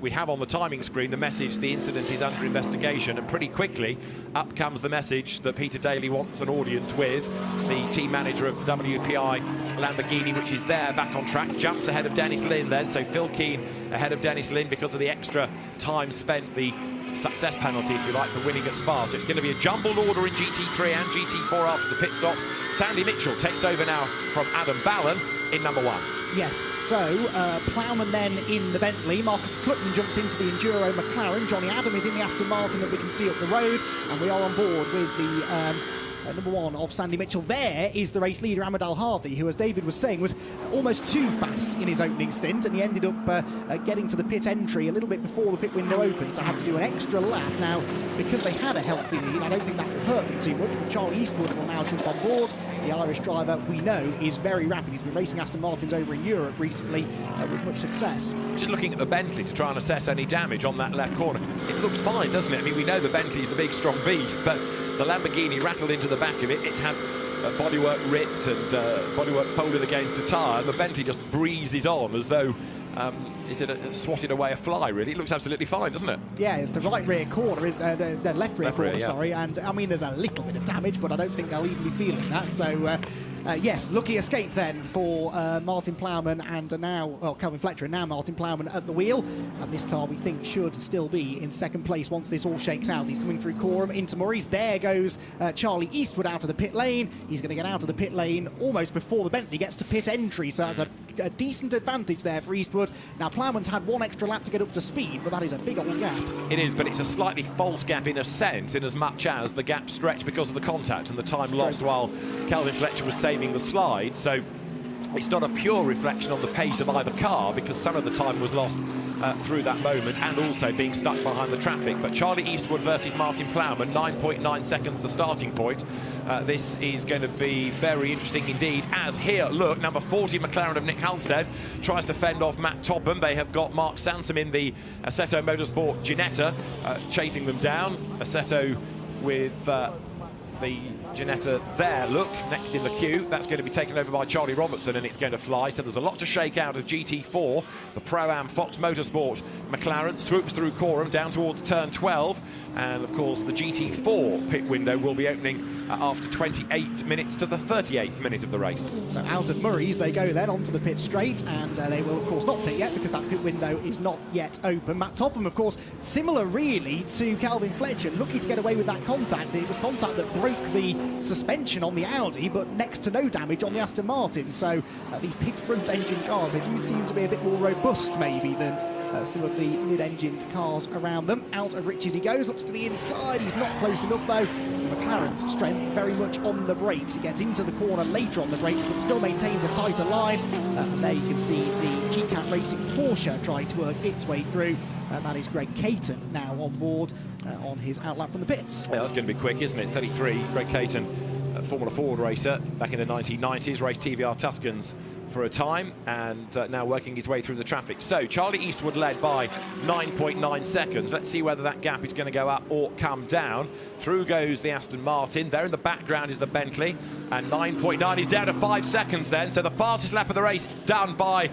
We have on the timing screen the message, the incident is under investigation, and pretty quickly up comes the message that Peter Daly wants an audience with. The team manager of the WPI Lamborghini, which is there, back on track, jumps ahead of Dennis Lynn then, so Phil Keane ahead of Dennis Lynn because of the extra time spent, the success penalty, if you like, for winning at Spa. So it's going to be a jumbled order in GT3 and GT4 after the pit stops. Sandy Mitchell takes over now from Adam Ballon in #1. Yes, so Plowman then in the Bentley. Marcus Clutton jumps into the Enduro McLaren. Johnny Adam is in the Aston Martin that we can see up the road, and we are on board with the #1 of Sandy Mitchell. There is the race leader, Ahmad Al-Hafi, who, as David was saying, was almost too fast in his opening stint, and he ended up getting to the pit entry a little bit before the pit window opened, so had to do an extra lap. Now, because they had a healthy lead, I don't think that will hurt them too much, but Charlie Eastwood will now jump on board. The Irish driver, we know, is very rapid. He's been racing Aston Martins over in Europe recently with much success. Just looking at the Bentley to try and assess any damage on that left corner. It looks fine, doesn't it? I mean, we know the Bentley is a big, strong beast, but the Lamborghini rattled into the back of it. It's had bodywork ripped and bodywork folded against a tyre, and the Bentley just breezes on as though it swatted away a fly, really. It looks absolutely fine, doesn't it? Yeah, it's the right rear corner, the left rear corner, yeah. sorry, and I mean, there's a little bit of damage, but I don't think they'll even be feeling that, so yes, lucky escape then for Martin Plowman and Kelvin Fletcher, and now Martin Plowman at the wheel. And this car, we think, should still be in second place once this all shakes out. He's coming through Coram into Maurice. There goes Charlie Eastwood out of the pit lane. He's going to get out of the pit lane almost before the Bentley gets to pit entry, so that's a decent advantage there for Eastwood. Now, Plowman's had 1 extra lap to get up to speed, but that is a big old gap. It is, but it's a slightly false gap in a sense, in as much as the gap stretched because of the contact and the time lost while Kelvin Fletcher was saving the slide. So it's not a pure reflection on the pace of either car, because some of the time was lost through that moment, and also being stuck behind the traffic. But Charlie Eastwood versus Martin Plowman, 9.9 seconds the starting point. This is going to be very interesting indeed, as here, look, number 40 McLaren of Nick Halstead tries to fend off Matt Topham. They have got Mark Sansom in the Assetto Motorsport Ginetta chasing them down. Assetto with the Ginetta there, look, next in the queue. That's going to be taken over by Charlie Robertson, and it's going to fly. So there's a lot to shake out of GT4. The Pro-Am Fox Motorsport McLaren swoops through Coram down towards turn 12. And, of course, the GT4 pit window will be opening after 28 minutes to the 38th minute of the race. So out of Murray's, they go then onto the pit straight, and they will, of course, not pit yet because that pit window is not yet open. Matt Topham, of course, similar really to Calvin Fletcher, lucky to get away with that contact. It was contact that broke the suspension on the Audi, but next to no damage on the Aston Martin. So these big front engine cars, they do seem to be a bit more robust maybe than some of the mid-engined cars around them. Out of Rich as he goes, looks to the inside, he's not close enough though. McLaren's strength very much on the brakes. He gets into the corner later on the brakes, but still maintains a tighter line. And there you can see the GCAT Racing Porsche trying to work its way through. And that is Greg Caton now on board on his outlap from the pits. Yeah, that's going to be quick, isn't it? 33, Greg Caton, Formula Ford racer back in the 1990s, raced TVR Tuscans for a time, and now working his way through the traffic. So Charlie Eastwood led by 9.9 seconds. Let's see whether that gap is going to go up or come down. Through goes the Aston Martin. There in the background is the Bentley, and 9.9 is down to 5 seconds then. So the fastest lap of the race done by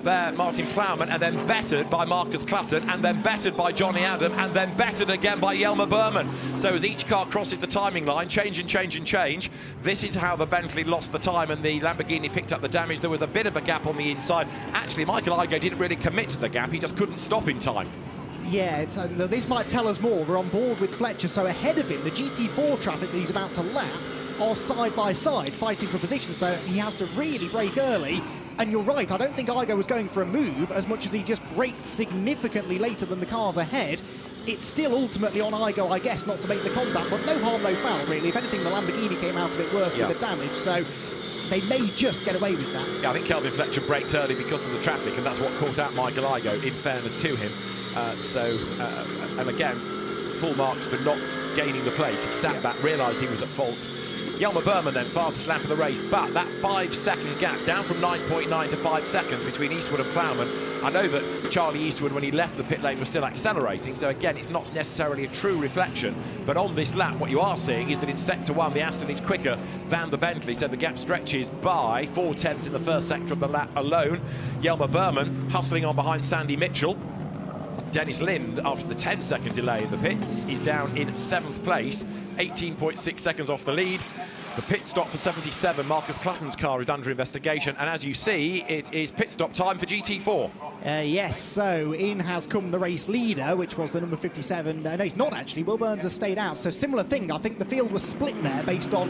there Martin Plowman, and then bettered by Marcus Clutton, and then bettered by Johnny Adam, and then bettered again by YELMER BUURMAN. So as each car crosses the timing line, change and change and change, this is how the Bentley lost the time and the Lamborghini picked up the damage. There was a bit of a gap on the inside. Actually, Michael Igoe didn't really commit to the gap. He just couldn't stop in time. Yeah, this might tell us more. We're on board with Fletcher, so ahead of him, the GT4 traffic that he's about to lap are side by side, fighting for position, so he has to really brake early. And you're right, I don't think Igoe was going for a move as much as he just braked significantly later than the cars ahead. It's still ultimately on Igoe, I guess, not to make the contact, but no harm, no foul, really. If anything, the Lamborghini came out a bit worse with the damage, so they may just get away with that. Yeah, I think Kelvin Fletcher braked early because of the traffic, and that's what caught out Michael Igoe, in fairness to him. And again, full marks for not gaining the place. He sat back, realised he was at fault. YELMER BUURMAN then, fastest lap of the race, but that 5-second gap, down from 9.9 to 5 seconds between Eastwood and Plowman. I know that Charlie Eastwood, when he left the pit lane, was still accelerating, so again, it's not necessarily a true reflection, but on this lap, what you are seeing is that in Sector 1, the Aston is quicker than the Bentley, so the gap stretches by 4/10 in the first sector of the lap alone. YELMER BUURMAN hustling on behind Sandy Mitchell. Dennis Lind, after the 10-second delay in the pits, is down in 7th place, 18.6 seconds off the lead. The pit stop for 77, Marcus Clutton's car, is under investigation, and as you see, it is pit stop time for GT4. Yes, so in has come the race leader, which was the number 57. No, it's not actually. Will Burns has stayed out. So similar thing. I think the field was split there based on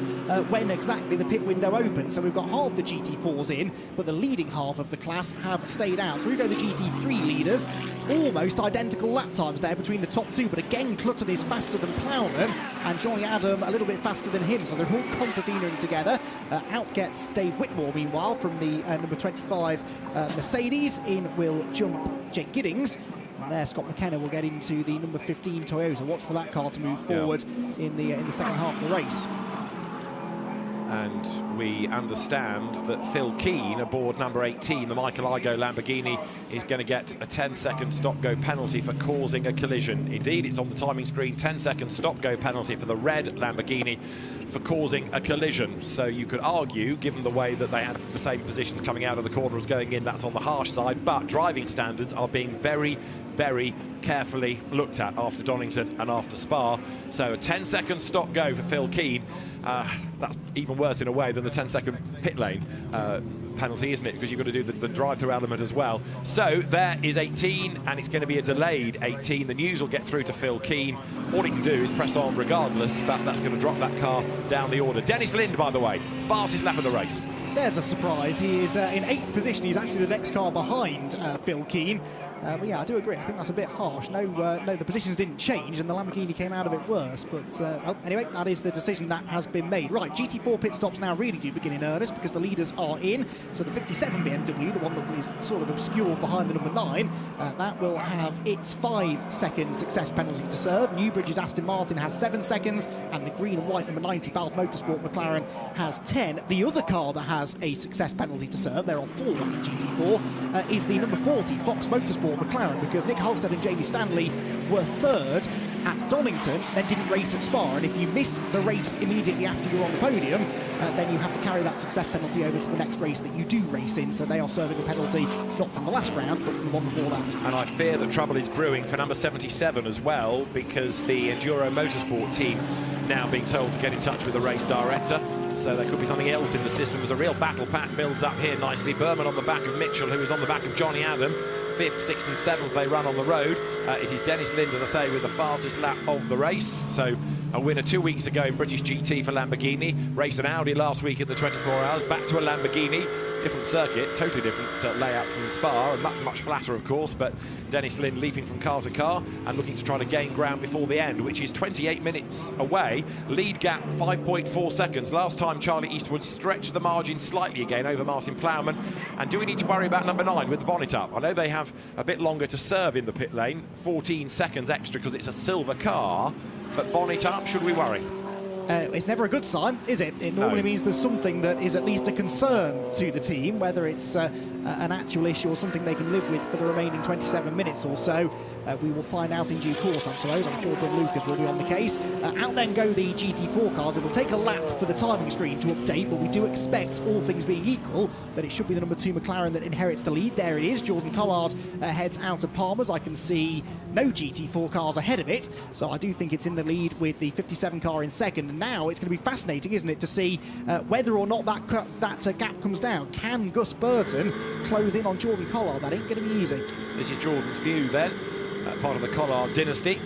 when exactly the pit window opened. So we've got half the GT4s in, but the leading half of the class have stayed out. Through go the GT3 leaders. Almost identical lap times there between the top two, but again, Clutton is faster than Plowman, and Johnny Adam a little bit faster than him. So they're all concertinaing together. Out gets Dave Whitmore, meanwhile, from the number 25 Mercedes. In will jump Jake Giddings, and there Scott McKenna will get into the number 15 Toyota. Watch for that car to move forward in the second half of the race. And we understand that Phil Keane, aboard number 18, the Michael Igoe Lamborghini, is going to get a 10-second stop-go penalty for causing a collision. Indeed, it's on the timing screen, 10-second stop-go penalty for the red Lamborghini for causing a collision. So you could argue, given the way that they had the same positions coming out of the corner as going in, that's on the harsh side, but driving standards are being very, very carefully looked at after Donington and after Spa. So a 10-second stop-go for Phil Keane. That's even worse in a way than the 10-second pit lane penalty, isn't it? Because you've got to do the drive-through element as well. So there is 18, and it's going to be a delayed 18. The news will get through to Phil Keane. All he can do is press on regardless, but that's going to drop that car down the order. Dennis Lind, by the way, fastest lap of the race. there's a surprise. He is in 8th position. He's actually the next car behind Phil Keane. But yeah, I do agree. I think that's a bit harsh. No, the positions didn't change, and the Lamborghini came out of it worse. But well, anyway, that is the decision that has been made. Right, GT4 pit stops now really do begin in earnest because the leaders are in. So the 57 BMW, the one that is sort of obscured behind the number 9, that will have its 5-second success penalty to serve. Newbridge's Aston Martin has 7 seconds, and the green and white number 90 Balfe Motorsport McLaren has 10. The other car that has a success penalty to serve, there are 4 in GT4, is the number 40 Fox Motorsport McLaren, because Nick Halstead and Jamie Stanley were 3rd at Donington, then didn't race at Spa, and if you miss the race immediately after you're on the podium, then you have to carry that success penalty over to the next race that you do race in, so they are serving a penalty not from the last round, but from the one before that. And I fear that trouble is brewing for number 77 as well, because the Enduro Motorsport team now being told to get in touch with the race director. So there could be something else in the system as a real battle pack builds up here nicely. Buurman on the back of Mitchell, who is on the back of Johnny Adam. 5th, 6th and 7th they run on the road. It is Dennis Lind, as I say, with the fastest lap of the race. So a winner 2 weeks ago in British GT for Lamborghini. Raced an Audi last week at the 24 Hours. Back to a Lamborghini. Different circuit, totally different layout from Spa, and much flatter, of course, but Dennis Lind leaping from car to car and looking to try to gain ground before the end, which is 28 minutes away. Lead gap 5.4 seconds. Last time Charlie Eastwood stretched the margin slightly again over Martin Plowman. And do we need to worry about number 9 with the bonnet up? I know they have a bit longer to serve in the pit lane, 14 seconds extra because it's a silver car, but bonnet up, should we worry? It's never a good sign, is it? It normally means there's something that is at least a concern to the team, whether it's an actual issue or something they can live with for the remaining 27 minutes or so. We will find out in due course, I suppose. I'm sure Bryn Lucas will be on the case. Out then go the GT4 cars. It'll take a lap for the timing screen to update, but we do expect, all things being equal, that it should be the number 2 McLaren that inherits the lead. There it is. Jordan Collard heads out of Palmer's. I can see no GT4 cars ahead of it, so I do think it's in the lead with the 57 car in second. And now it's going to be fascinating, isn't it, to see whether or not that gap comes down. Can Gus Burton close in on Jordan Collard? That ain't going to be easy. This is Jordan's view then. Part of the Collard dynasty.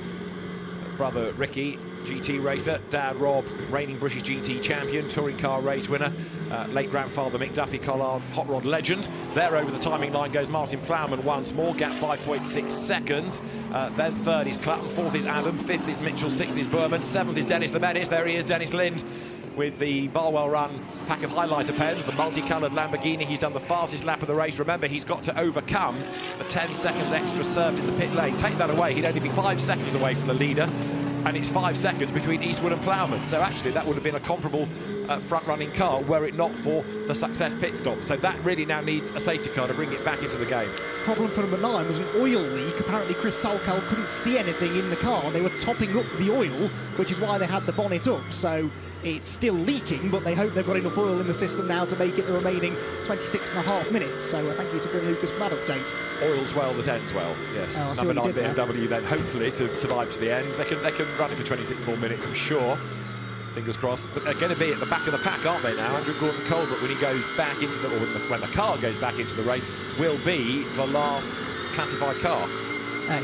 Brother Ricky, GT racer. Dad Rob, reigning British GT champion, touring car race winner. Late grandfather Mick Duffy Collard, hot rod legend. There over the timing line goes Martin Plowman once more. Gap 5.6 seconds. Then 3rd is Clutton, 4th is Adam, 5th is Mitchell, 6th is Buurman, 7th is Dennis the Menace. There he is, Dennis Lind, with the Barwell Run pack of highlighter pens, the multicoloured Lamborghini. He's done the fastest lap of the race. Remember, he's got to overcome the 10 seconds extra served in the pit lane. Take that away, he'd only be 5 seconds away from the leader, and it's 5 seconds between Eastwood and Plowman. So actually, that would have been a comparable front-running car were it not for the success pit stop. So that really now needs a safety car to bring it back into the game. Problem for number 9 was an oil leak. Apparently Chris Salkeld couldn't see anything in the car. They were topping up the oil, which is why they had the bonnet up. So it's still leaking, but they hope they've got enough oil in the system now to make it the remaining 26.5 minutes. So thank you to Bryn Lucas for that update. Oil's well that ends well, yes. Number 9 BMW then, hopefully, to survive to the end. They can run it for 26 more minutes, I'm sure. Fingers crossed. But they're going to be at the back of the pack, aren't they now? Andrew Gordon-Colbert, when he goes back into the, or when the car goes back into the race, will be the last classified car.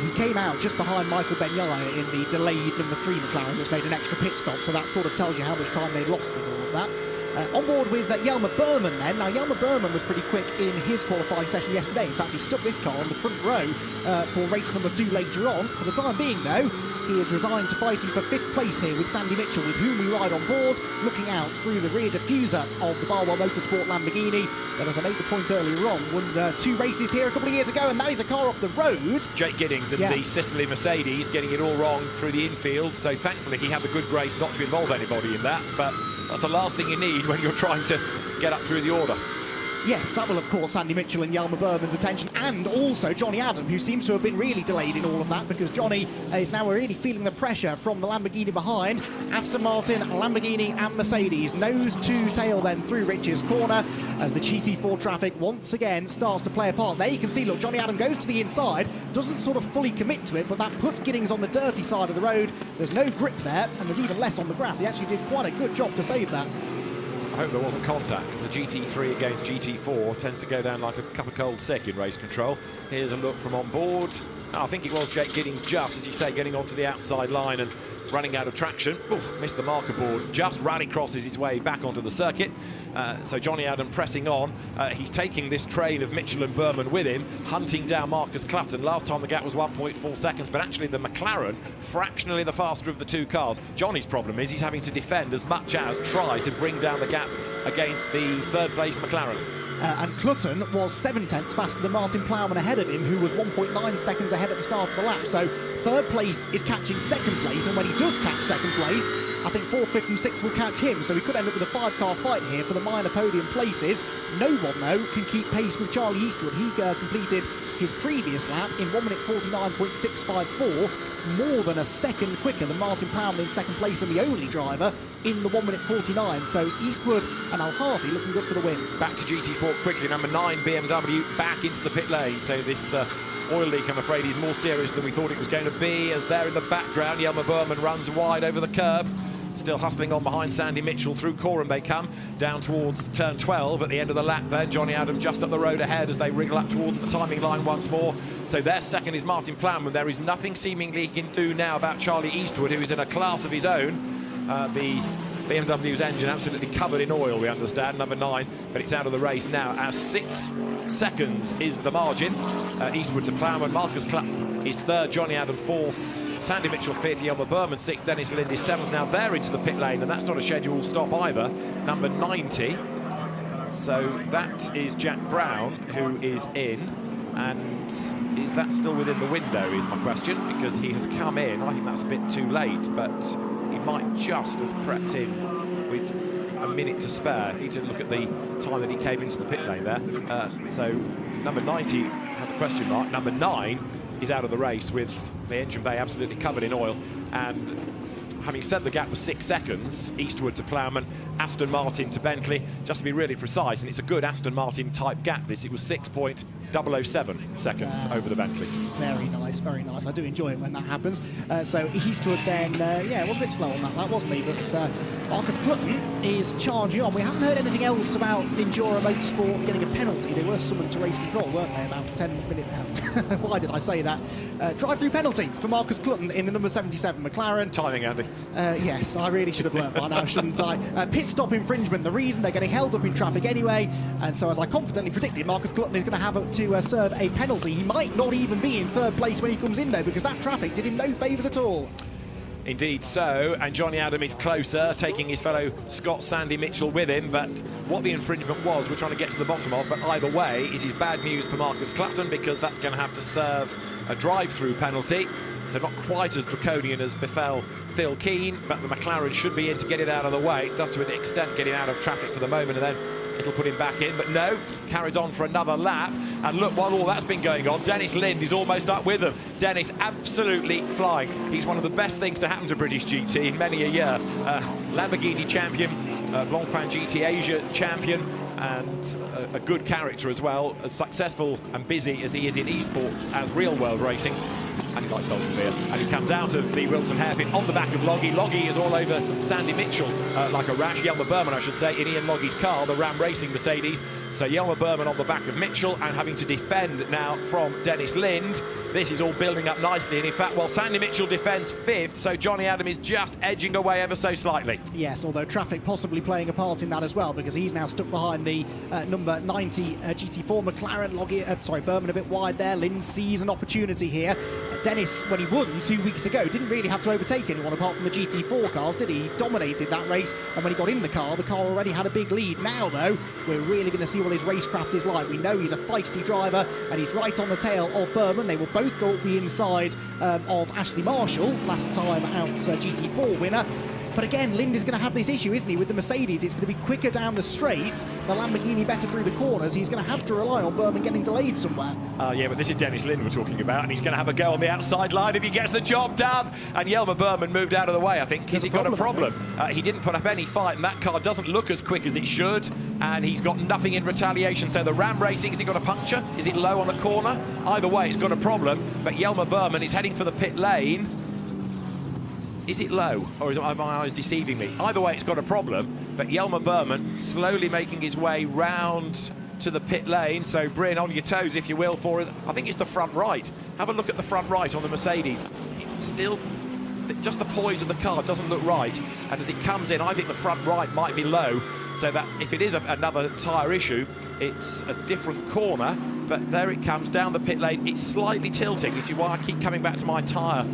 He came out just behind Michael Benyaya in the delayed number 3 McLaren that's made an extra pit stop, so that sort of tells you how much time they've lost with all of that. On board with YELMER Buurman then. Now, YELMER Buurman was pretty quick in his qualifying session yesterday. In fact, he stuck this car on the front row for race number 2 later on. For the time being, though, he is resigned to fighting for 5th place here with Sandy Mitchell, with whom we ride on board, looking out through the rear diffuser of the Barwell Motorsport Lamborghini. But as I made the point earlier on, won 2 races here a couple of years ago, and that is a car off the road. Jake Giddings and the Sicily Mercedes getting it all wrong through the infield, so thankfully he had the good grace not to involve anybody in that, but that's the last thing you need when you're trying to get up through the order. Yes, that will, of course, Sandy Mitchell and YELMER Buurman's attention, and also Johnny Adam, who seems to have been really delayed in all of that, because Johnny is now really feeling the pressure from the Lamborghini behind. Aston Martin, Lamborghini and Mercedes. Nose to tail then through Rich's corner as the GT4 traffic once again starts to play a part. There you can see, look, Johnny Adam goes to the inside, doesn't sort of fully commit to it, but that puts Giddings on the dirty side of the road. There's no grip there, and there's even less on the grass. He actually did quite a good job to save that. I hope there wasn't contact, because the GT3 against GT4 tends to go down like a cup of cold sick in race control. Here's a look from on board. I think it was Jake Giddings, just as you say, getting onto the outside line and running out of traction. Ooh, missed the marker board, just rally crosses his way back onto the circuit. So Jonny Adam pressing on. He's taking this train of Mitchell and Buurman with him, hunting down Marcus CLUTTON. Last time the gap was 1.4 seconds, but actually the McLaren, fractionally the faster of the two cars. Johnny's problem is he's having to defend as much as try to bring down the gap against the third-place McLaren. And CLUTTON was 7/10 faster than Martin Plowman ahead of him, who was 1.9 seconds ahead at the start of the lap. So third place is catching second place, and when he does catch second place, I think fourth, fifth and sixth will catch him. So we could end up with a 5-car fight here for the minor podium places. No one, though, can keep pace with Charlie Eastwood. He completed his previous lap in 1 minute 49.654, more than a second quicker than Martin Plowman in second place, and the only driver in the 1 minute 49. So Eastwood and Al-Harvey looking good for the win. Back to GT4 quickly, number 9 BMW back into the pit lane. So this oil leak, I'm afraid, is more serious than we thought it was going to be, as there in the background Yelmer Buurman runs wide over the curb. Still hustling on behind Sandy Mitchell. Through Coram they come, down towards turn 12 at the end of the lap there. Jonny Adam just up the road ahead as they wriggle up towards the timing line once more. So their second is Martin Plowman. There is nothing seemingly he can do now about Charlie Eastwood, who is in a class of his own. The BMW's engine absolutely covered in oil, we understand, number 9, but it's out of the race now as 6 seconds is the margin. Eastwood to Plowman. Marcus CLUTTON is third, Jonny Adam fourth, Sandy Mitchell fifth, Yelmer Buurman sixth, Dennis Lind is seventh. Now they're into the pit lane, and that's not a scheduled stop either, number 90. So that is Jack Brown who is in, and is that still within the window is my question, because he has come in. I think that's a bit too late, but he might just have crept in with a minute to spare. Need to look at the time that he came into the pit lane there. So number 90 has a question mark. Number 9 is out of the race with the engine bay absolutely covered in oil. And having said the gap was 6 seconds, Eastwood to Plowman, Aston Martin to Bentley, just to be really precise, and it's a good Aston Martin type gap this. It was 6.007 seconds over the Bentley. Very nice, very nice. I do enjoy it when that happens. So Eastwood then, yeah, was a bit slow on that lap, wasn't he? But Marcus CLUTTON is charging on. We haven't heard anything else about Enduro Motorsport getting a penalty. They were summoned to race control, weren't they, about 10 minutes now? Why did I say that? Drive-through penalty for Marcus CLUTTON in the number 77 McLaren. Timing, Andy. Yes, I really should have learned by now, shouldn't I? Pit stop infringement, the reason they're getting held up in traffic anyway, and so as I confidently predicted, Marcus CLUTTON is going to have to serve a penalty. He might not even be in third place when he comes in though, because that traffic did him no favours at all. Indeed so, and Jonny Adam is closer, taking his fellow Scot Sandy Mitchell with him, but what the infringement was we're trying to get to the bottom of, but either way it is bad news for Marcus CLUTTON, because that's going to have to serve a drive-through penalty. So not quite as draconian as befell Phil Keane, but the McLaren should be in to get it out of the way. It does to an extent get him out of traffic for the moment, and then it'll put him back in, but no, carried on for another lap. And look, while all that's been going on, Dennis Lind is almost up with them. Dennis absolutely flying. He's one of the best things to happen to British GT in many a year. Lamborghini champion, Blancpain GT Asia champion, and a good character as well, as successful and busy as he is in esports as real world racing. And he likes Dalton beer. And he comes out of the Wilson hairpin on the back of Loggy. Loggy is all over Sandy Mitchell like a rash. Yelmer Buurman, I should say, in Ian Loggy's car, the Ram Racing Mercedes. So Yelmer Buurman on the back of Mitchell and having to defend now from Dennis Lind. This is all building up nicely. And in fact, while Sandy Mitchell defends fifth, so Jonny Adam is just edging away ever so slightly. Yes, although traffic possibly playing a part in that as well, because he's now stuck behind the number 90 GT4 McLaren. Buurman a bit wide there. Lind sees an opportunity here. Dennis, when he won 2 weeks ago, didn't really have to overtake anyone apart from the GT4 cars, did he? He dominated that race, and when he got in the car already had a big lead. Now, though, we're really going to see what his racecraft is like. We know he's a feisty driver, and he's right on the tail of Buurman. They will both go up the inside of Ashley Marshall, last time out GT4 winner. But again, Lind is going to have this issue, isn't he, with the Mercedes? It's going to be quicker down the straights, the Lamborghini better through the corners. He's going to have to rely on Buurman getting delayed somewhere. Yeah, but this is Dennis Lind we're talking about, and he's going to have a go on the outside line if he gets the job done. And Yelmer Buurman moved out of the way, I think. Has he got a problem? He didn't put up any fight, and that car doesn't look as quick as it should, and he's got nothing in retaliation. So the Ram Racing, has he got a puncture? Is it low on the corner? Either way, it's got a problem, but Yelmer Buurman is heading for the pit lane. Is it low, or are my eyes deceiving me? Either way, it's got a problem, but Yelmer Buurman slowly making his way round to the pit lane. So, Bryn, on your toes, if you will, for us. I think it's the front right. Have a look at the front right on the Mercedes. It's still just the poise of the car doesn't look right. And as it comes in, I think the front right might be low, so that if it is another tyre issue, it's a different corner. But there it comes down the pit lane. It's slightly tilting, which is why I keep coming back to my tyre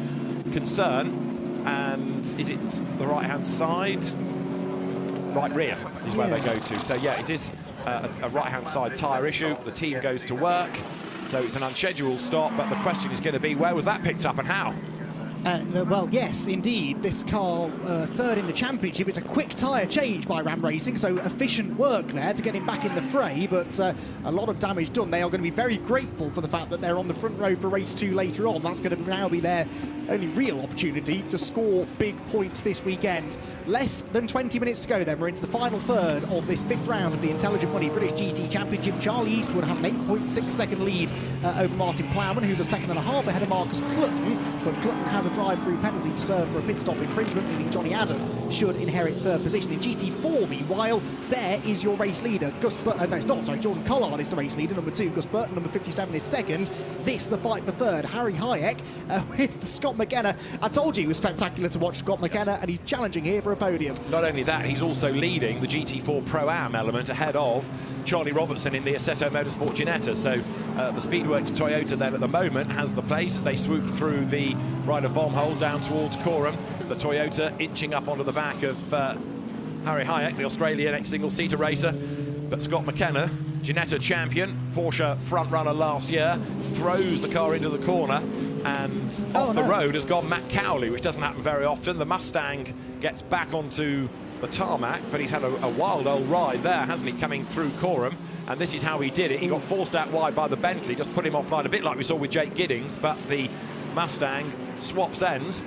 concern. And is it the right-hand side? Right rear is where they go to. So yeah, it is a right-hand side tyre issue. The team goes to work. So it's an unscheduled stop, but the question is going to be, where was that picked up and how? Well, yes, indeed. This car, third in the championship. It's a quick tyre change by Ram Racing, so efficient work there to get him back in the fray, but a lot of damage done. They are going to be very grateful for the fact that they're on the front row for race 2 later on. That's going to now be their only real opportunity to score big points this weekend. Less than 20 minutes to go then. We're into the final third of this 5th round of the Intelligent Money British GT Championship. Charlie Eastwood has an 8.6 second lead over Martin Plowman, who's a second and a half ahead of Marcus Clutton, but Clutton has a drive-through penalty to serve for a pit stop infringement, meaning Johnny Adam should inherit 3rd position. In GT4, meanwhile, there is your race leader. No, it's not, sorry, Jordan Collard is the race leader, number 2. Gus Burton, number 57, is second. This, the fight for 3rd. Harry Hayek with Scott McKenna. I told you it was spectacular to watch Scott McKenna, and he's challenging here for a podium. Not only that, he's also leading the GT4 Pro-Am element ahead of Charlie Robertson in the Assetto Motorsport Ginetta. So the Speedworks Toyota then at the moment has the place as they swoop through the right of bomb hole down towards Coram. The Toyota inching up onto the back of Harry Hayek, the Australian ex-single-seater racer. But Scott McKenna, Ginetta champion, Porsche front runner last year, throws the car into the corner, and off the road has gone Matt Cowley, which doesn't happen very often. The Mustang gets back onto the tarmac, but he's had a wild old ride there, hasn't he, coming through Coram. And this is how he did it. He got forced out wide by the Bentley, just put him offline, a bit like we saw with Jake Giddings, but the Mustang swaps ends.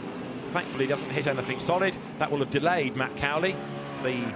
Thankfully doesn't hit anything solid. That will have delayed Matt Cowley, the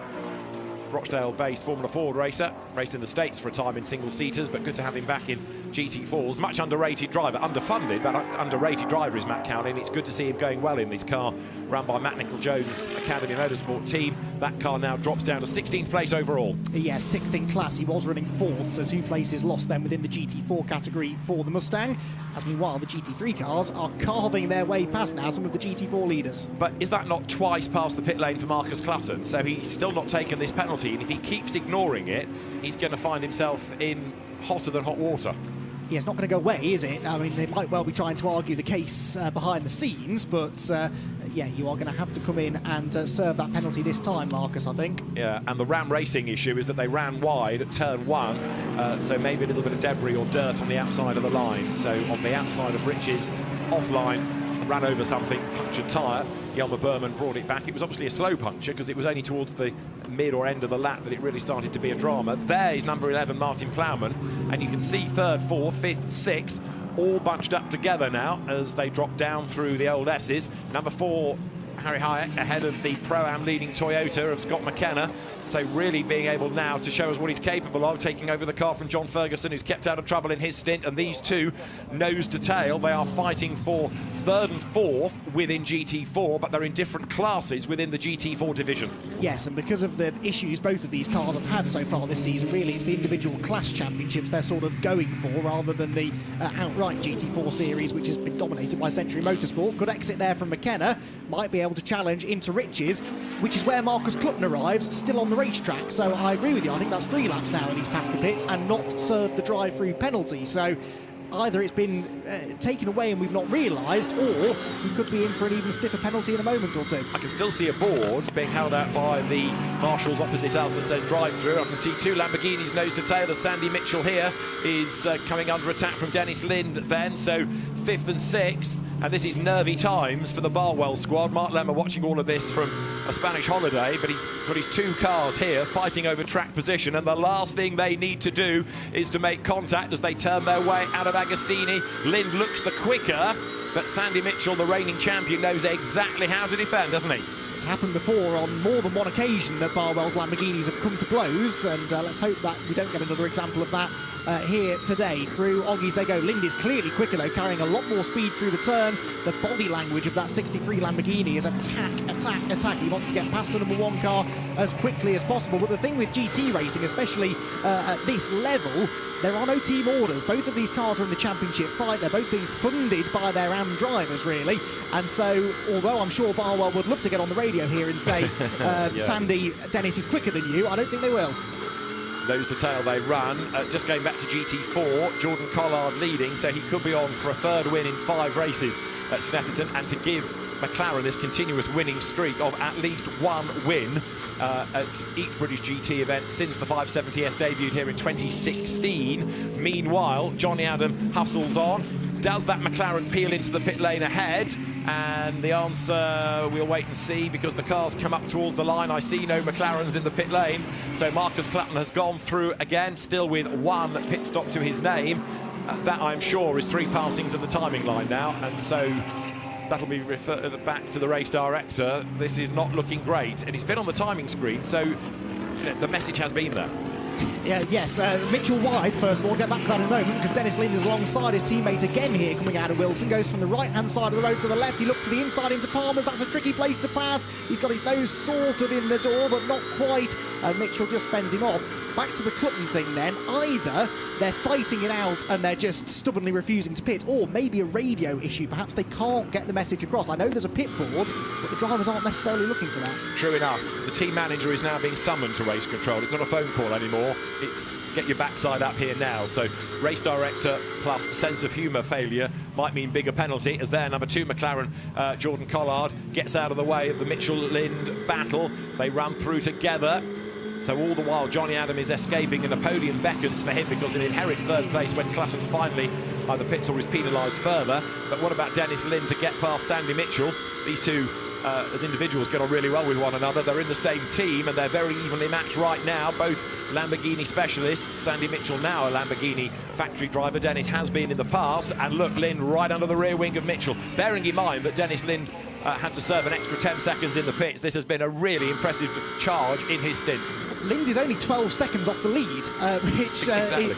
Rochdale-based Formula Ford racer, raced in the States for a time in single-seaters, but good to have him back in GT4s. Much underrated driver, underfunded, but underrated driver is Matt Cowley, and it's good to see him going well in this car run by Matt Nicol-Jones' Academy Motorsport team. That car now drops down to 16th place overall. Yeah, 6th in class. He was running 4th, so 2 places lost then within the GT4 category for the Mustang, as meanwhile the GT3 cars are carving their way past now some of the GT4 leaders. But is that not twice past the pit lane for Marcus Clutton? So he's still not taken this penalty, and if he keeps ignoring it, he's going to find himself in hotter than hot water. Yeah, it's not going to go away, is it? I mean, they might well be trying to argue the case behind the scenes, but yeah, you are going to have to come in and serve that penalty this time, Marcus, I think. Yeah, and the Ram Racing issue is that they ran wide at turn 1, so maybe a little bit of debris or dirt on the outside of the line. So on the outside of Rich's offline, ran over something, punctured tyre. YELMER BUURMAN brought it back. It was obviously a slow puncture because it was only towards the mid or end of the lap that it really started to be a drama. There is number 11, Martin Plowman, and you can see 3rd, 4th, 5th, 6th, all bunched up together now as they drop down through the old S's. Number 4, Harry Hayek, ahead of the Pro-Am leading Toyota of Scott McKenna. So really being able now to show us what he's capable of, taking over the car from John Ferguson, who's kept out of trouble in his stint. And these two, nose to tail, they are fighting for 3rd and 4th within GT4, but they're in different classes within the GT4 division. Yes, and because of the issues both of these cars have had so far this season, really it's the individual class championships they're sort of going for rather than the outright GT4 series, which has been dominated by Century Motorsport. Good exit there from McKenna, might be able to challenge into Rich's, which is where Marcus Clutton arrives, still on the racetrack. So I agree with you. I think that's 3 laps now and he's past the pits and not served the drive-through penalty. So either it's been taken away and we've not realised, or we could be in for an even stiffer penalty in a moment or two. I can still see a board being held out by the marshals opposite us that says drive-through. I can see 2 Lamborghinis nose to tail as Sandy Mitchell here is coming under attack from Dennis Lind then. So 5th and 6th. And this is nervy times for the Barwell squad. Mark Lemmer watching all of this from a Spanish holiday, but he's got his 2 cars here fighting over track position, and the last thing they need to do is to make contact as they turn their way out of Agostini. Lind looks the quicker, but Sandy Mitchell, the reigning champion, knows exactly how to defend, doesn't he? It's happened before on more than one occasion that Barwell's Lamborghinis have come to blows, and let's hope that we don't get another example of that here today. Through Oggies they go. Lind is clearly quicker though, carrying a lot more speed through the turns. The body language of that 63 Lamborghini is attack, attack, attack. He wants to get past the number 1 car as quickly as possible. But the thing with GT racing, especially at this level, there are no team orders. Both of these cars are in the championship fight. They're both being funded by their AM drivers, really. And so, although I'm sure Barwell would love to get on the radio here and say, Sandy, Dennis is quicker than you, I don't think they will. Nose to tail they run. Just going back to GT4, Jordan Collard leading, so he could be on for a 3rd win in 5 races at Snetterton, and to give McLaren this continuous winning streak of at least 1 win at each British GT event since the 570S debuted here in 2016. Meanwhile, Johnny Adam hustles on. Does that McLaren peel into the pit lane ahead? And the answer, we'll wait and see, because the cars come up towards the line. I see no McLarens in the pit lane. So Marcus CLUTTON has gone through again, still with 1 pit stop to his name. That, I'm sure, is 3 passings of the timing line now. And so that'll be referred back to the race director. This is not looking great. And he's been on the timing screen, so the message has been there. Yes, Mitchell wide, first of all. We'll get back to that in a moment, because Dennis Lind is alongside his teammate again here, coming out of Wilson. Goes from the right-hand side of the road to the left. He looks to the inside into Palmer's. That's a tricky place to pass. He's got his nose sort of in the door, but not quite. Mitchell just fends him off. Back to the CLUTTON thing then. Either they're fighting it out and they're just stubbornly refusing to pit, or maybe a radio issue. Perhaps they can't get the message across. I know there's a pit board, but the drivers aren't necessarily looking for that. True enough. The team manager is now being summoned to race control. It's not a phone call anymore. It's get your backside up here now. So race director plus sense of humour failure might mean bigger penalty, as their number 2 McLaren, Jordan Collard, gets out of the way of the Mitchell-Lind battle. They run through together. So all the while, Johnny Adam is escaping, and the podium beckons for him, because an inherent 3rd place when CLUTTON finally either pits or is penalised further. But what about Dennis Lind to get past Sandy Mitchell? These two, as individuals, get on really well with one another. They're in the same team, and they're very evenly matched right now. Both Lamborghini specialists. Sandy Mitchell now a Lamborghini factory driver. Dennis has been in the past. And look, Lind right under the rear wing of Mitchell. Bearing in mind that Dennis Lind had to serve an extra 10 seconds in the pits. This has been a really impressive charge in his stint. Lind is only 12 seconds off the lead, which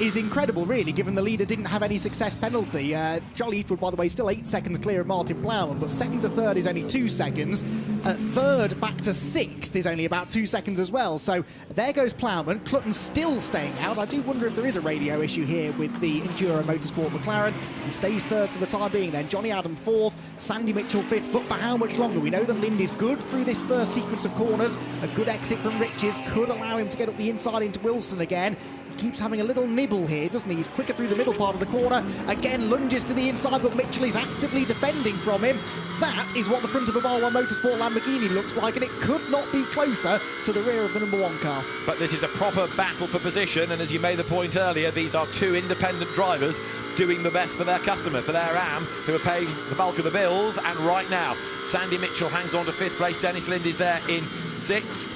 is incredible, really, given the leader didn't have any success penalty. Charlie Eastwood, by the way, still 8 seconds clear of Martin Plowman, but 2nd to 3rd is only 2 seconds. 3rd back to 6th is only about 2 seconds as well. So there goes Plowman. CLUTTON still staying out. I do wonder if there is a radio issue here with the Enduro Motorsport McLaren. He stays 3rd for the time being then. Johnny Adam 4th, Sandy Mitchell 5th, but for how much longer? We know that Lind is good through this first sequence of corners. A good exit from Riches could allow him to get up the inside into Wilson again. He keeps having a little nibble here, doesn't he? He's quicker through the middle part of the corner. Again, lunges to the inside, but Mitchell is actively defending from him. That is what the front of a Barwell Motorsport Lamborghini looks like, and it could not be closer to the rear of the number 1 car. But this is a proper battle for position, and as you made the point earlier, these are 2 independent drivers doing the best for their customer, for their AM, who are paying the bulk of the bills. And right now, Sandy Mitchell hangs on to 5th place. Dennis Lind is there in 6th.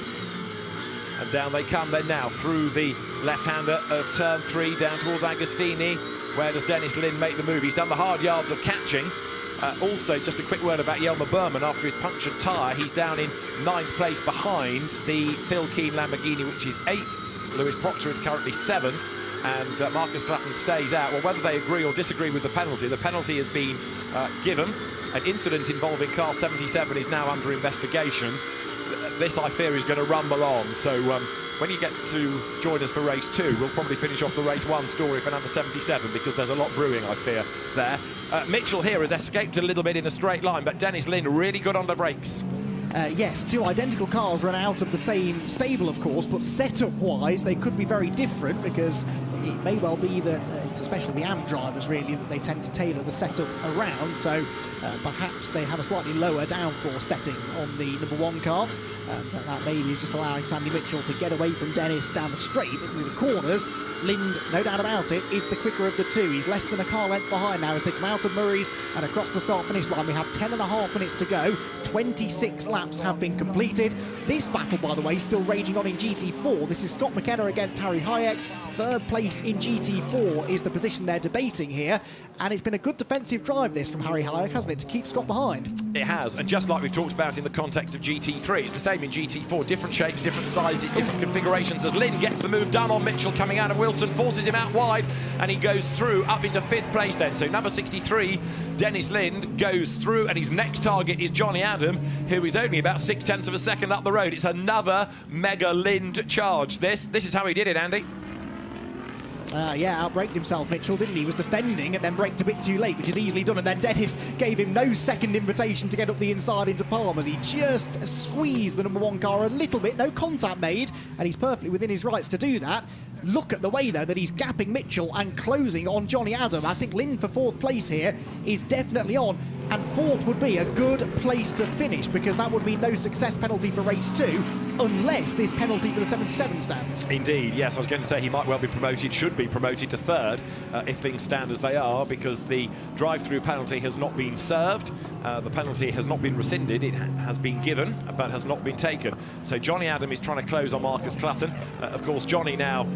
And down they come then now through the left-hander of turn 3 down towards Agostini. Where does Dennis Lind make the move? He's done the hard yards of catching. Also, just a quick word about YELMER BUURMAN. After his punctured tyre, he's down in 9th place behind the Phil Keane Lamborghini, which is 8th. Lewis Proctor is currently 7th, and Marcus CLUTTON stays out. Well, whether they agree or disagree with the penalty has been given. An incident involving car 77 is now under investigation. This, I fear, is going to rumble on. So when you get to join us for race 2, we'll probably finish off the race 1 story for number 77, because there's a lot brewing, I fear, there. Mitchell here has escaped a little bit in a straight line, but Dennis Lind really good on the brakes. Yes, 2 identical cars run out of the same stable, of course, but setup-wise, they could be very different, because it may well be that it's especially the AM drivers, really, that they tend to tailor the setup around, so perhaps they have a slightly lower downforce setting on the number 1 car, and that maybe is just allowing Sandy Mitchell to get away from Dennis down the straight, but through the corners, Lind, no doubt about it, is the quicker of the 2. He's less than a car length behind now as they come out of Murray's and across the start-finish line. We have 10.5 minutes to go. 26 laps have been completed. This battle, by the way, still raging on in GT4. This is Scott McKenna against Harry Hayek. 3rd place in GT4 is the position they're debating here. And it's been a good defensive drive, this, from Harry Hayek, hasn't it, to keep Scott behind? It has, and just like we've talked about in the context of GT3, it's the same time in GT4. Different shapes, different sizes, different configurations as Lynn gets the move done on Mitchell coming out of Wilson, forces him out wide, and he goes through up into 5th place then. So number 63, Dennis Lind, goes through, and his next target is Johnny Adam, who is only about 0.6 of a second up the road. It's another mega Lind charge. This is how he did it, Andy. Yeah, outbraked himself, Mitchell, didn't he? He was defending and then braked a bit too late, which is easily done. And then Dennis gave him no second invitation to get up the inside into Palm as he just squeezed the number 1 car a little bit. No contact made, and he's perfectly within his rights to do that. Look at the way, though, that he's gapping Mitchell and closing on Johnny Adam. I think Lynn for 4th place here is definitely on, and 4th would be a good place to finish, because that would mean no success penalty for race 2 unless this penalty for the 77 stands. Indeed, yes, I was going to say he might well be promoted, should be promoted to 3rd if things stand as they are, because the drive-through penalty has not been served, the penalty has not been rescinded, it has been given but has not been taken. So Johnny Adam is trying to close on Marcus Clutton. Of course, Johnny now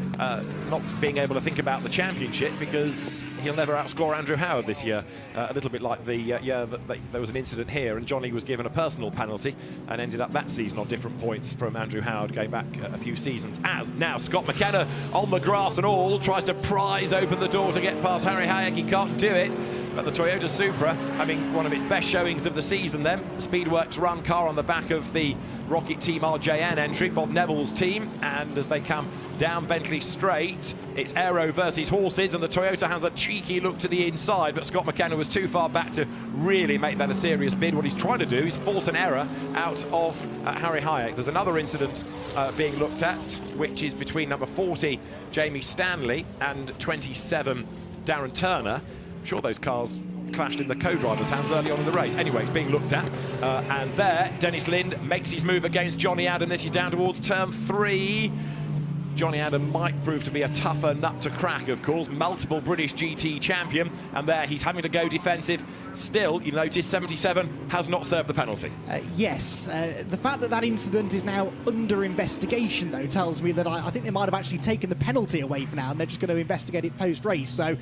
not being able to think about the championship because he'll never outscore Andrew Howard this year. A little bit like there was an incident here and Johnny was given a personal penalty and ended up that season on different points from Andrew Howard going back a few seasons. As now Scott McKenna on the grass and all tries to prise open the door to get past Harry Hayek. He can't do it. But the Toyota Supra having one of its best showings of the season then. Speedworks run car on the back of the Rocket Team RJN entry, Bob Neville's team, and as they come down Bentley Straight, it's Aero versus Horses, and the Toyota has a cheeky look to the inside, but Scott McKenna was too far back to really make that a serious bid. What he's trying to do is force an error out of Harry Hayek. There's another incident being looked at, which is between number 40, Jamie Stanley, and 27, Darren Turner. I'm sure those cars clashed in the co-driver's hands early on in the race. Anyway, it's being looked at. And there, Dennis Lind makes his move against Johnny Adam. This is down towards turn 3. Johnny Adam might prove to be a tougher nut to crack, of course. Multiple British GT champion. And there, he's having to go defensive. Still, you notice 77 has not served the penalty. Yes. The fact that that incident is now under investigation, though, tells me that I think they might have actually taken the penalty away for now, and they're just going to investigate it post-race. So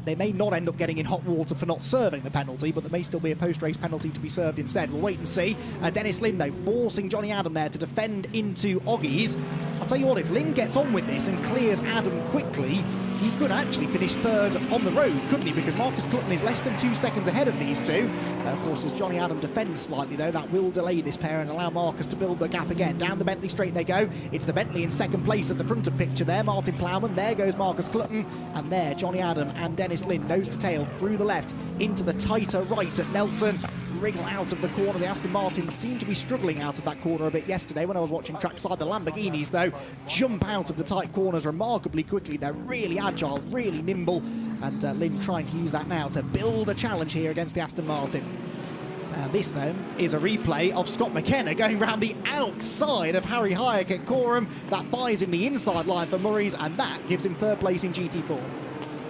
they may not end up getting in hot water for not serving the penalty, but there may still be a post-race penalty to be served instead. We'll wait and see. Dennis Lind, though, forcing Johnny Adam there to defend into Oggies. I'll tell you what, if Lind gets on with this and clears Adam quickly, he could actually finish 3rd on the road, couldn't he? Because Marcus Clutton is less than 2 seconds ahead of these two. Of course, as Johnny Adam defends slightly, though, that will delay this pair and allow Marcus to build the gap again. Down the Bentley Straight they go. It's the Bentley in 2nd place at the front of picture there. Martin Plowman. There goes Marcus Clutton. And there, Johnny Adam and Dennis Lind, nose to tail, through the left, into the tighter right at Nelson. Wriggle out of the corner. The Aston Martins seemed to be struggling out of that corner a bit yesterday when I was watching trackside. The Lamborghinis, though, jump out of the tight corners remarkably quickly. They're really agile, really nimble, and Lind trying to use that now to build a challenge here against the Aston Martin. This, then, is a replay of Scott McKenna going round the outside of Harry Hayek at Coram. That buys him the inside line for Murray's, and that gives him 3rd place in GT4.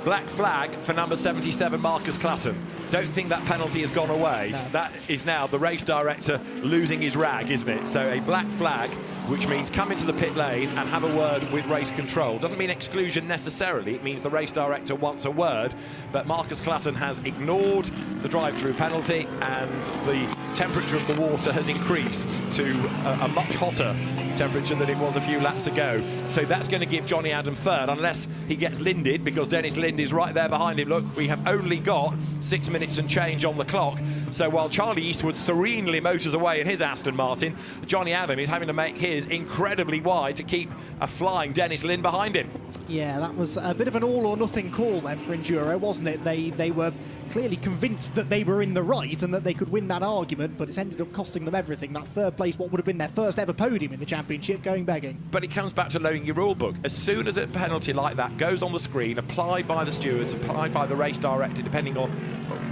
Black flag for number 77, Marcus Clutton. Don't think that penalty has gone away. No. That is now the race director losing his rag, isn't it? So a black flag, which means come into the pit lane and have a word with race control. Doesn't mean exclusion necessarily. It means the race director wants a word. But Marcus Clutton has ignored the drive-through penalty, and the temperature of the water has increased to a much hotter temperature than it was a few laps ago. So that's going to give Johnny Adam 3rd, unless he gets Linded, because Dennis Lind is right there behind him. Look, we have only got 6 minutes and change on the clock. So while Charlie Eastwood serenely motors away in his Aston Martin, Johnny Adam is having to make his incredibly wide to keep a flying Dennis Lind behind him. Yeah, that was a bit of an all-or-nothing call then for Enduro, wasn't it? They were clearly convinced that they were in the right and that they could win that argument, but it's ended up costing them everything. That 3rd place, what would have been their first ever podium in the championship, going begging. But it comes back to knowing your rule book. As soon as a penalty like that goes on the screen, applied by the stewards, applied by the race director, depending on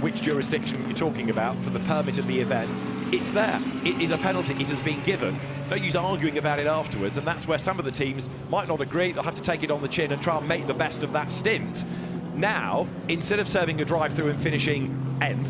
which jurisdiction you're talking about for the permit of the event, it's there. It is a penalty. It has been given. It's no use arguing about it afterwards, and that's where some of the teams might not agree. They'll have to take it on the chin and try and make the best of that stint. Now, instead of serving a drive-through and finishing nth,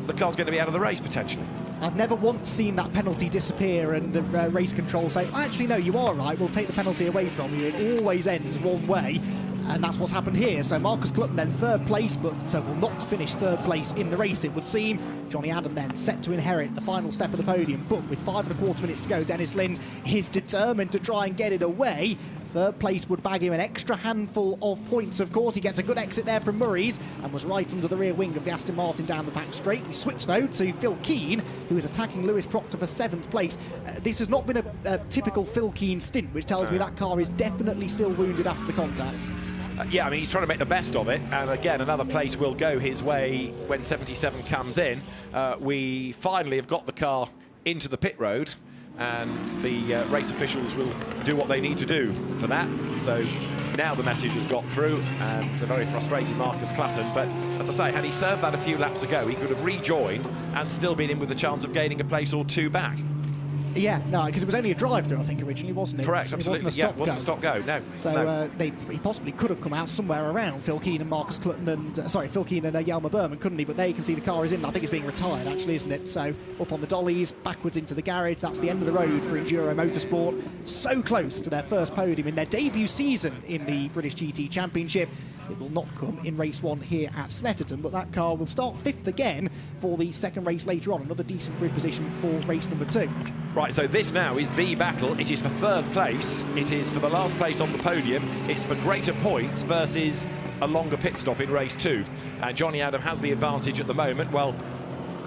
the car's going to be out of the race potentially. I've never once seen that penalty disappear and the race control say, actually, no, you are right, we'll take the penalty away from you. It always ends one way. And that's what's happened here. So Marcus CLUTTON then third place, but will not finish third place in the race, it would seem. Johnny Adam then set to inherit the final step of the podium, but with 5¼ minutes to go, Dennis Lind is determined to try and get it away. Third place would bag him an extra handful of points, of course. He gets a good exit there from Murray's and was right under the rear wing of the Aston Martin down the back straight. We switch, though, to Phil Keane, who is attacking Lewis Proctor for 7th place. This has not been a typical Phil Keane stint, which tells me that car is definitely still wounded after the contact. Yeah, I mean, he's trying to make the best of it, and again, another place will go his way when 77 comes in. We finally have got the car into the pit road, and the race officials will do what they need to do for that. So now the message has got through, and a very frustrated Marcus CLUTTON. But as I say, had he served that a few laps ago, he could have rejoined and still been in with a chance of gaining a place or two back. Yeah, no, because it was only a drive-through, I think, originally, wasn't it? Correct, absolutely. It wasn't a stop-go, no. So no. He possibly could have come out somewhere around Phil Keane and Marcus CLUTTON and, Phil Keane and YELMER BUURMAN, couldn't he? But there you can see the car is in. I think it's being retired, actually, isn't it? So up on the dollies, backwards into the garage. That's the end of the road for Enduro Motorsport. So close to their first podium in their debut season in the British GT Championship. It will not come in race 1 here at Snetterton, but that car will start 5th again for the second race later on. Another decent grid position for race number 2. Right, so this now is the battle. It is for 3rd place. It is for the last place on the podium. It's for greater points versus a longer pit stop in race 2. And Johnny Adam has the advantage at the moment. Well,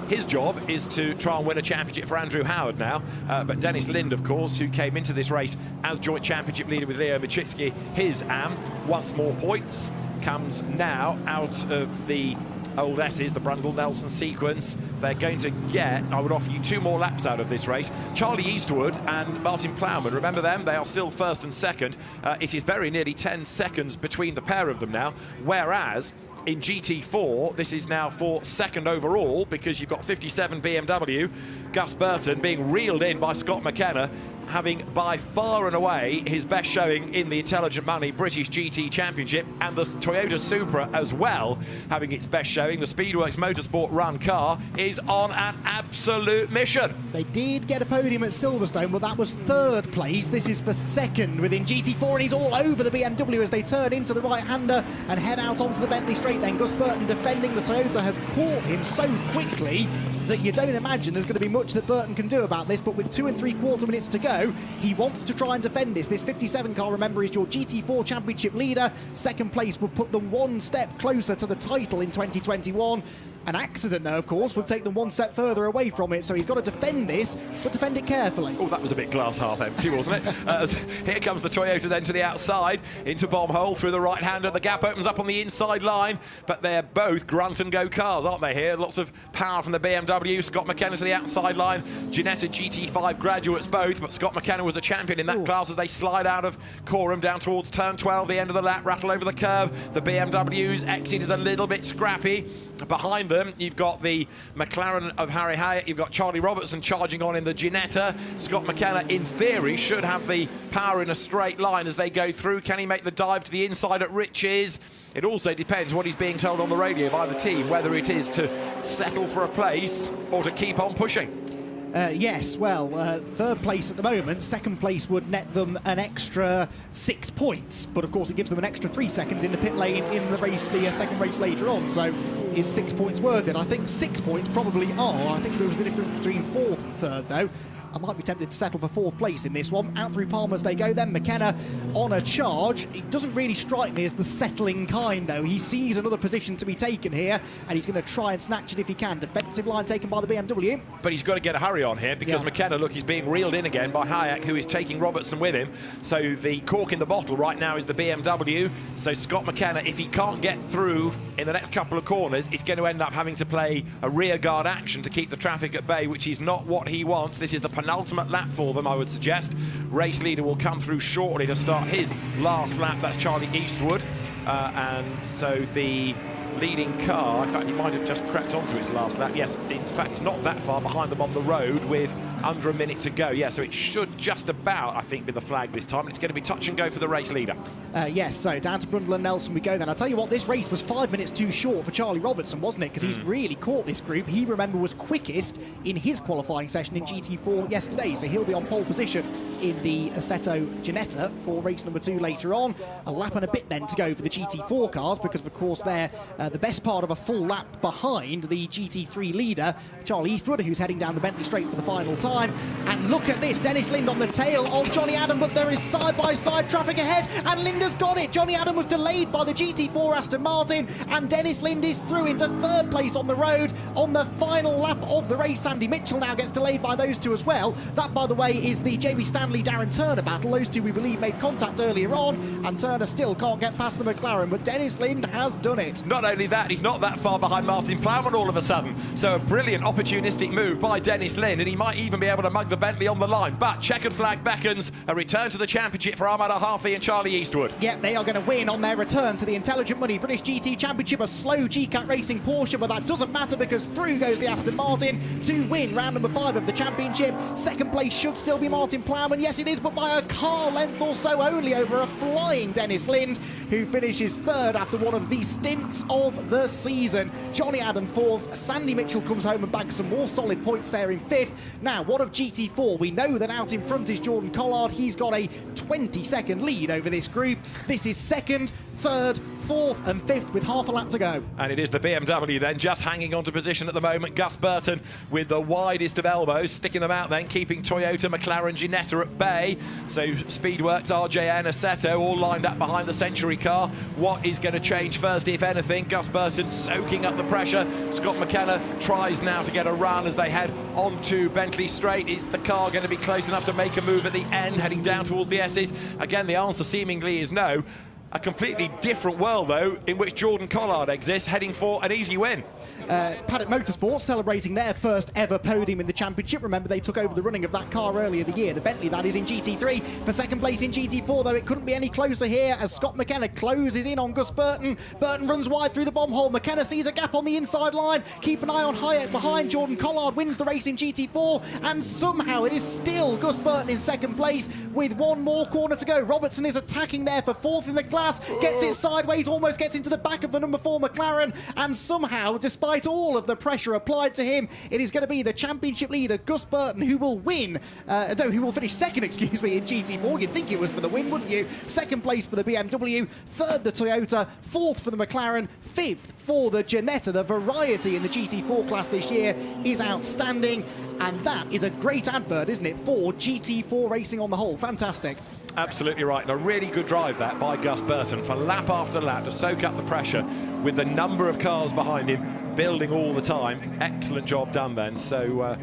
his job is to try and win a championship for Andrew Howard now. But Dennis Lind, of course, who came into this race as joint championship leader with Leo MACHITSKI, his AM wants more points, comes now out of the old S's, the Brundle-Nelson sequence. They're going to get, I would offer you 2 more laps out of this race. Charlie Eastwood and Martin Plowman, remember them? They are still 1st and 2nd. It is very nearly 10 seconds between the pair of them now, whereas in GT4, this is now for 2nd overall, because you've got 57 BMW, Gus Burton being reeled in by Scott McKenna, having by far and away his best showing in the Intelligent Money British GT Championship, and the Toyota Supra as well having its best showing. The Speedworks Motorsport Run car is on an absolute mission. They did get a podium at Silverstone, but that was 3rd place. This is for 2nd within GT4, and he's all over the BMW as they turn into the right-hander and head out onto the Bentley straight. Then Gus Burton defending. The Toyota has caught him so quickly that you don't imagine there's going to be much that Burton can do about this, but with 2 3/4 minutes to go, he wants to try and defend this. This 57 car, remember, is your GT4 championship leader. 2nd place would put them 1 step closer to the title in 2021. An accident, though, of course, would take them 1 step further away from it, so he's got to defend this, but defend it carefully. Oh, that was a bit glass half empty, wasn't it? Here comes the Toyota then to the outside, into bomb hole, through the right-hander. The gap opens up on the inside line, but they're both grunt-and-go cars, aren't they here? Lots of power from the BMW. Scott McKenna to the outside line. Ginetta GT5 graduates both, but Scott McKenna was a champion in that class as they slide out of Coram down towards turn 12, the end of the lap, rattle over the curb. The BMW's exit is a little bit scrappy. Behind them, you've got the McLaren of Harry Hyatt, you've got Charlie Robertson charging on in the Ginetta. Scott McKenna, in theory, should have the power in a straight line as they go through. Can he make the dive to the inside at Riches? It also depends what he's being told on the radio by the team, whether it is to settle for a place or to keep on pushing. Yes, well, 3rd place at the moment. 2nd place would net them an extra 6 points, but of course it gives them an extra 3 seconds in the pit lane in the race, the 2nd race later on. So is 6 points worth it? I think 6 points probably are. I think it was the difference between 4th and 3rd, though. I might be tempted to settle for 4th place in this one. Out through Palmer as they go, then McKenna on a charge. It doesn't really strike me as the settling kind, though. He sees another position to be taken here, and he's going to try and snatch it if he can. Defensive line taken by the BMW. But he's got to get a hurry on here, because yeah. McKenna, look, he's being reeled in again by Hayek, who is taking Robertson with him. So the cork in the bottle right now is the BMW. So Scott McKenna, if he can't get through in the next couple of corners, it's going to end up having to play a rear guard action to keep the traffic at bay, which is not what he wants. This is the penultimate lap for them, I would suggest. Race leader will come through shortly to start his last lap. That's Charlie Eastwood. And so the leading car, in fact, he might have just crept onto his last lap. Yes, in fact, it's not that far behind them on the road with under a minute to go. Yeah, so it should just about, I think, be the flag this time. It's going to be touch and go for the race leader. Yes, so down to Brundle and Nelson we go then. I'll tell you what, this race was 5 minutes too short for Charlie Robertson, wasn't it? Because he's really caught this group. He, remember, was quickest in his qualifying session in GT4 yesterday, so he'll be on pole position in the Assetto Ginetta for race number 2 later on. A lap and a bit then to go for the GT4 cars, because of course they're the best part of a full lap behind the GT3 leader, Charlie Eastwood, who's heading down the Bentley Straight for the final time. And look at this, Dennis Lind on the tail of Johnny Adam, but there is side-by-side traffic ahead, and Lind has got it. Johnny Adam was delayed by the GT4 Aston Martin, and Dennis Lind is through into 3rd place on the road on the final lap of the race. Sandy Mitchell now gets delayed by those two as well. That, by the way, is the Jamie Stanley-Darren Turner battle. Those two, we believe, made contact earlier on, and Turner still can't get past the McLaren, but Dennis Lind has done it. Not only that, he's not that far behind Martin Plowman all of a sudden. So a brilliant opportunistic move by Dennis Lind, and he might even be able to mug the Bentley on the line. But checkered flag beckons a return to the championship for Ahmad Al-Harfi and Charlie Eastwood. Yeah, they are going to win on their return to the Intelligent Money British GT Championship. A slow GCAT Racing Porsche, but that doesn't matter because through goes the Aston Martin to win round number 5 of the championship. 2nd place should still be Martin Plowman. Yes, it is, but by a car length or so only over a flying Dennis Lind, who finishes 3rd after one of the stints of the season. Johnny Adam 4th. Sandy Mitchell comes home and bags some more solid points there in 5th. Now, what of GT4? We know that out in front is Jordan Collard. He's got a 20-second lead over this group. This is 2nd, 3rd, 4th and 5th with half a lap to go. And it is the BMW then just hanging on to position at the moment. Gus Burton with the widest of elbows, sticking them out then, keeping Toyota, McLaren, Ginetta at bay. So Speedworks, RJN, Assetto all lined up behind the Century car. What is going to change first, if anything? Gus Burton soaking up the pressure. Scott McKenna tries now to get a run as they head onto Bentley Straight. Is the car going to be close enough to make a move at the end, heading down towards the S's? Again, the answer seemingly is no. A completely different world, though, in which Jordan Collard exists, heading for an easy win. Paddock Motorsports celebrating their first ever podium in the championship. Remember, they took over the running of that car earlier the year, the Bentley, that is, in GT3. For 2nd place in GT4, though, it couldn't be any closer here as Scott McKenna closes in on Gus Burton. Burton runs wide through the bomb hole. McKenna sees a gap on the inside line. Keep an eye on Hyatt behind. Jordan Collard wins the race in GT4, and somehow it is still Gus Burton in 2nd place with one more corner to go. Robertson is attacking there for 4th in the class, gets it sideways, almost gets into the back of the number 4 McLaren, and somehow, despite all of the pressure applied to him, it is going to be the championship leader, Gus Burton, who will win, who will finish 2nd, excuse me, in GT4. You'd think it was for the win, wouldn't you? 2nd place for the BMW, 3rd the Toyota, 4th for the McLaren, 5th for the Ginetta. The variety in the GT4 class this year is outstanding, and that is a great advert, isn't it, for GT4 racing on the whole. Fantastic. Absolutely right, and a really good drive that by Gus Burton for lap after lap to soak up the pressure with the number of cars behind him building all the time. Excellent job done then. So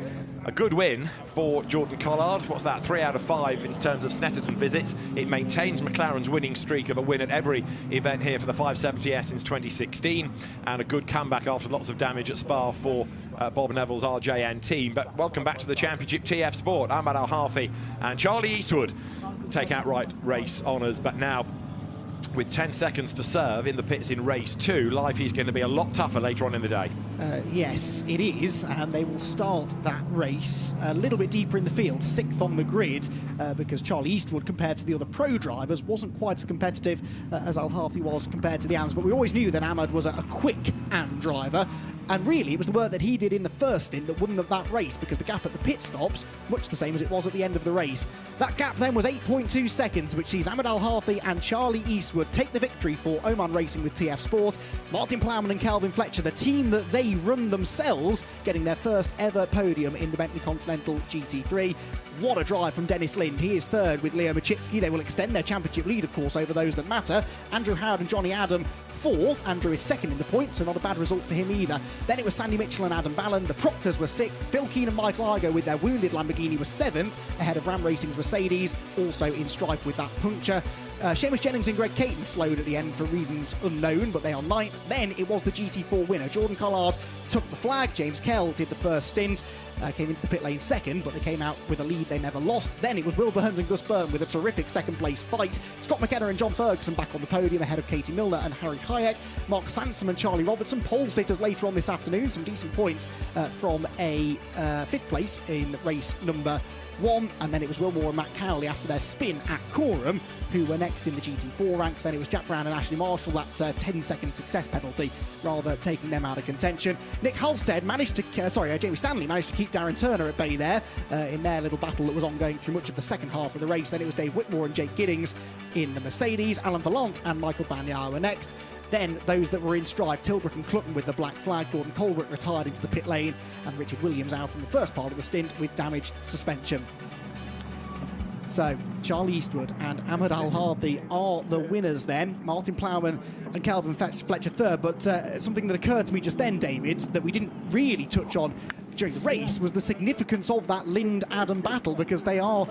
a good win for Jordan Collard. What's that, 3 out of 5 in terms of Snetterton visits. It maintains McLaren's winning streak of a win at every event here for the 570S since 2016, and a good comeback after lots of damage at Spa for Bob Neville's RJN team. But welcome back to the championship. TF Sport, Ahmad Al-Harfi and Charlie Eastwood take outright race honours, but now with 10 seconds to serve in the pits in race 2, life is going to be a lot tougher later on in the day. Yes, it is, and they will start that race a little bit deeper in the field, 6th on the grid, because Charlie Eastwood, compared to the other pro drivers, wasn't quite as competitive as Al-Harfi was compared to the AMs, but we always knew that Ahmad was a quick AM driver. And really, it was the work that he did in the first stint that won that race, because the gap at the pit stops, much the same as it was at the end of the race. That gap then was 8.2 seconds, which sees Ahmad Al-Harfi and Charlie Eastwood take the victory for Oman Racing with TF Sport. Martin Plowman and Calvin Fletcher, the team that they run themselves, getting their first ever podium in the Bentley Continental GT3. What a drive from Dennis Lind. He is 3rd with Leo MACHITSKI. They will extend their championship lead, of course, over those that matter. Andrew Howard and Johnny Adam 4th. Andrew is 2nd in the points, so not a bad result for him either. Then it was Sandy Mitchell and Adam Ballon. The Proctors were 6th. Phil Keane and Michael Igoe with their wounded Lamborghini were 7th, ahead of Ram Racing's Mercedes, also in strife with that puncture. Seamus Jennings and Greg Caton slowed at the end for reasons unknown, but they are 9th. Then it was the GT4 winner. Jordan Collard took the flag. James Kell did the first stint. Came into the pit lane 2nd, but they came out with a lead they never lost. Then it was Will Burns and Gus Byrne with a terrific 2nd place fight. Scott McKenna and John Ferguson back on the podium ahead of Katie Milner and Harry Hayek. Mark Sansom and Charlie Robertson, pole sitters later on this afternoon. Some decent points from a 5th place in race number 1. And then it was Wilmore and Matt Cowley after their spin at Coram, who were next in the GT4 rank. Then it was Jack Brown and Ashley Marshall, that 10-second success penalty, rather taking them out of contention. Nick Halstead managed to, Jamie Stanley managed to keep Darren Turner at bay there in their little battle that was ongoing through much of the second half of the race. Then it was Dave Whitmore and Jake Giddings in the Mercedes. Alan Valente and Michael Banyar were next. Then those that were in strife, TILLBROOK and Clutton with the black flag. Gordon Colbert retired into the pit lane, and Richard Williams out in the first part of the stint with damaged suspension. So, Charlie Eastwood and Ahmed Al-Hardi are the winners then. Martin Plowman and Calvin Fletcher third. But something that occurred to me just then, David, that we didn't really touch on during the race was the significance of that Lind-Adam battle, because they are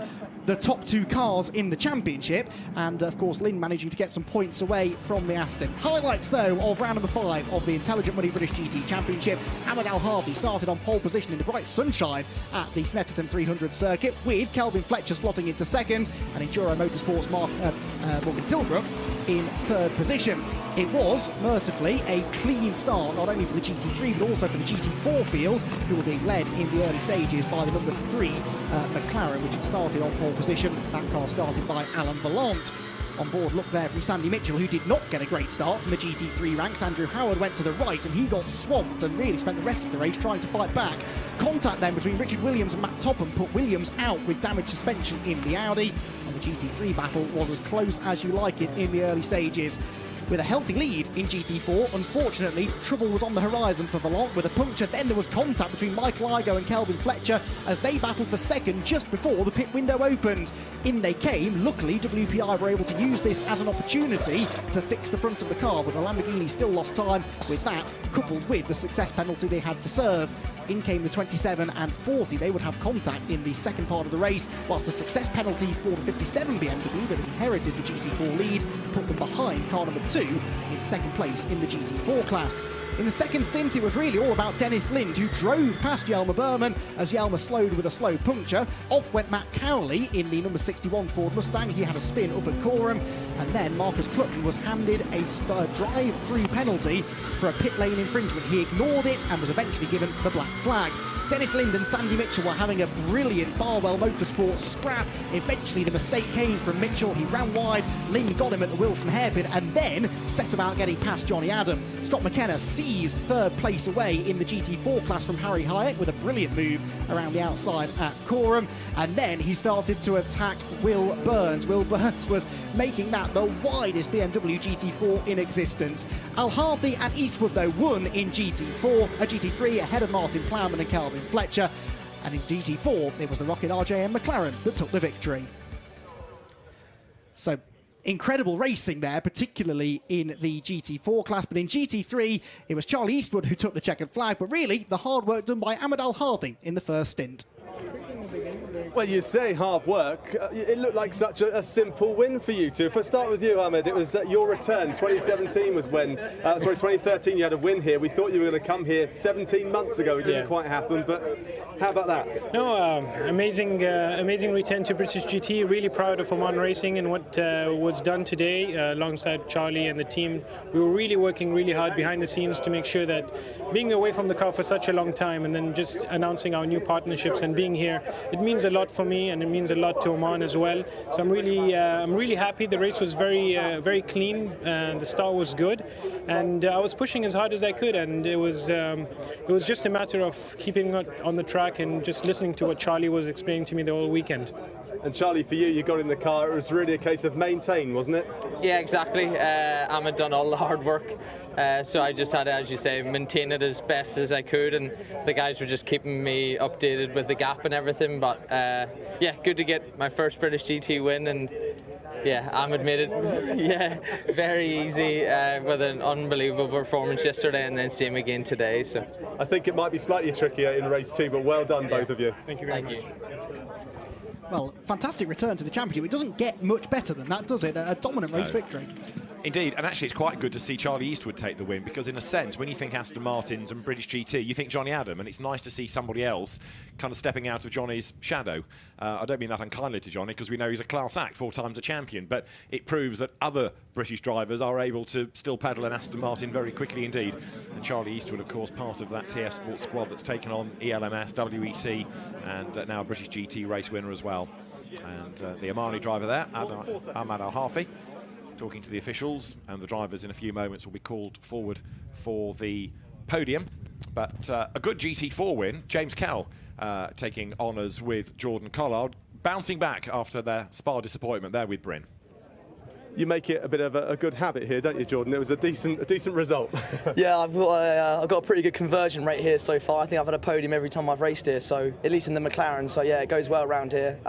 the top 2 cars in the championship, and of course Lind managing to get some points away from the Aston. Highlights though of round number 5 of the Intelligent Money British GT Championship. Ahmed Al-Hardi started on pole position in the bright sunshine at the Snetterton 300 circuit, with Kelvin Fletcher slotting into 2nd and Enduro Motorsports Morgan TILLBROOK in 3rd position. It was, mercifully, a clean start, not only for the GT3, but also for the GT4 field, who were being led in the early stages by the number 3 McLaren, which had started on pole position. That car started by Alan Valente. On board look there from Sandy Mitchell, who did not get a great start from the GT3 ranks. Andrew Howard went to the right, and he got swamped and really spent the rest of the race trying to fight back. Contact then between Richard Williams and Matt Topham put Williams out with damaged suspension in the Audi, and the GT3 battle was as close as you like it in the early stages. With a healthy lead in GT4, unfortunately, trouble was on the horizon for Valente with a puncture. Then there was contact between Michael Igoe and Kelvin Fletcher as they battled for 2nd just before the pit window opened. In they came. Luckily, WPI were able to use this as an opportunity to fix the front of the car, but the Lamborghini still lost time with that, coupled with the success penalty they had to serve. In came the 27 and 40. They would have contact in the second part of the race, whilst a success penalty for the 57 BMW that inherited the GT4 lead put them behind car number 2 in 2nd place in the GT4 class. In the second stint, it was really all about Dennis Lind, who drove past YELMER BUURMAN as YELMER slowed with a slow puncture. Off went Matt Cowley in the number 61 Ford Mustang. He had a spin up at Coram, and then Marcus Clutton was handed a drive-through penalty for a pit lane infringement. He ignored it and was eventually given the black flag. Dennis Lind and Sandy Mitchell were having a brilliant Barwell Motorsports scrap. Eventually the mistake came from Mitchell. He ran wide, Lind got him at the Wilson hairpin, and then set about getting past Johnny Adam. Scott McKenna seized 3rd place away in the GT4 class from Harry Hayek with a brilliant move around the outside at Coram, and then he started to attack Will Burns. Will Burns was making that the widest BMW GT4 in existence. Al-Hardi and Eastwood though won in GT3 ahead of Martin Plowman and Kelvin Fletcher, and in GT4 it was the Rocket RJM McLaren that took the victory. So incredible racing there, particularly in the GT4 class, but in GT3 it was Charlie Eastwood who took the checkered flag, but really the hard work done by Ahmed Al-Hardi in the first stint. Well, you say hard work. It looked like such a simple win for you two. If I start with you, Ahmed, it was your return. 2017 was when, 2013 you had a win here. We thought you were going to come here 17 months ago. It didn't quite happen, but how about that? No, amazing return to British GT. Really proud of Oman Racing and what was done today alongside Charlie and the team. We were really working really hard behind the scenes to make sure that being away from the car for such a long time and then just announcing our new partnerships and being here, it means a lot for me and it means a lot to Oman as well. So I'm really happy. The race was very clean. The start was good, and I was pushing as hard as I could. And it was just a matter of keeping on the track and just listening to what Charlie was explaining to me the whole weekend. And Charlie, for you got in the car, it was really a case of maintain, wasn't it? Yeah, exactly. Ahmed done all the hard work, so I just had to, as you say, maintain it as best as I could, and the guys were just keeping me updated with the gap and everything. But yeah, good to get my first British GT win, and yeah, Ahmed made it very easy with an unbelievable performance yesterday, and then same again today. So I think it might be slightly trickier in race 2, but well done both of you. Thank you very much. well, fantastic return to the championship. It doesn't get much better than that, does it? A dominant race victory. Indeed, and actually it's quite good to see Charlie Eastwood take the win, because in a sense, when you think Aston Martins and British GT, you think Johnny Adam, and it's nice to see somebody else kind of stepping out of Johnny's shadow. I don't mean that unkindly to Johnny, because we know he's a class act, 4 times a champion, but it proves that other British drivers are able to still pedal an Aston Martin very quickly indeed. And Charlie Eastwood, of course, part of that TF Sports squad that's taken on ELMS, WEC, and now a British GT race winner as well. And the Omani driver there, Ahmad Al-Hafi, talking to the officials, and the drivers in a few moments will be called forward for the podium. But a good GT4 win. James Kell taking honours with Jordan Collard, bouncing back after their Spa disappointment there with Bryn. You make it a bit of a good habit here, don't you, Jordan? It was a decent result. Yeah, I've got a pretty good conversion rate here so far. I think I've had a podium every time I've raced here, so at least in the McLaren. So yeah, it goes well around here.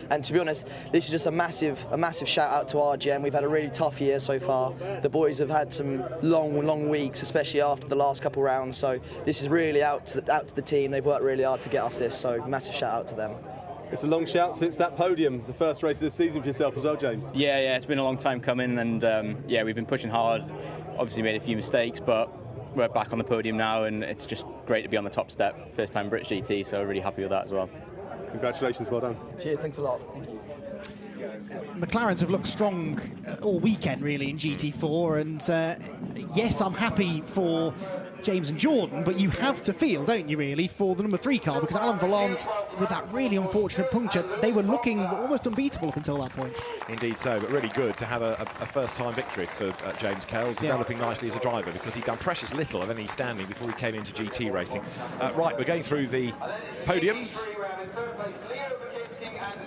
And to be honest, this is just a massive shout out to RGM. We've had a really tough year so far. The boys have had some long weeks, especially after the last couple rounds. So this is really out to the team. They've worked really hard to get us this. So massive shout out to them. It's a long shout since that podium, the first race of the season for yourself as well, James. Yeah, it's been a long time coming, and yeah, we've been pushing hard. Obviously made a few mistakes, but we're back on the podium now, and it's just great to be on the top step. First time British GT, so really happy with that as well. Congratulations, well done. Cheers, thanks a lot. Thank you. McLarens have looked strong all weekend, really, in GT4, and yes, I'm happy for James and Jordan, but you have to feel, don't you, really, for the number 3 car, because Alain Valente, with that really unfortunate puncture, they were looking almost unbeatable up until that point. Indeed so, but really good to have a first-time victory for James Kell, developing nicely as a driver, because he'd done precious little of any standing before he came into GT racing. Right, we're going through the podiums.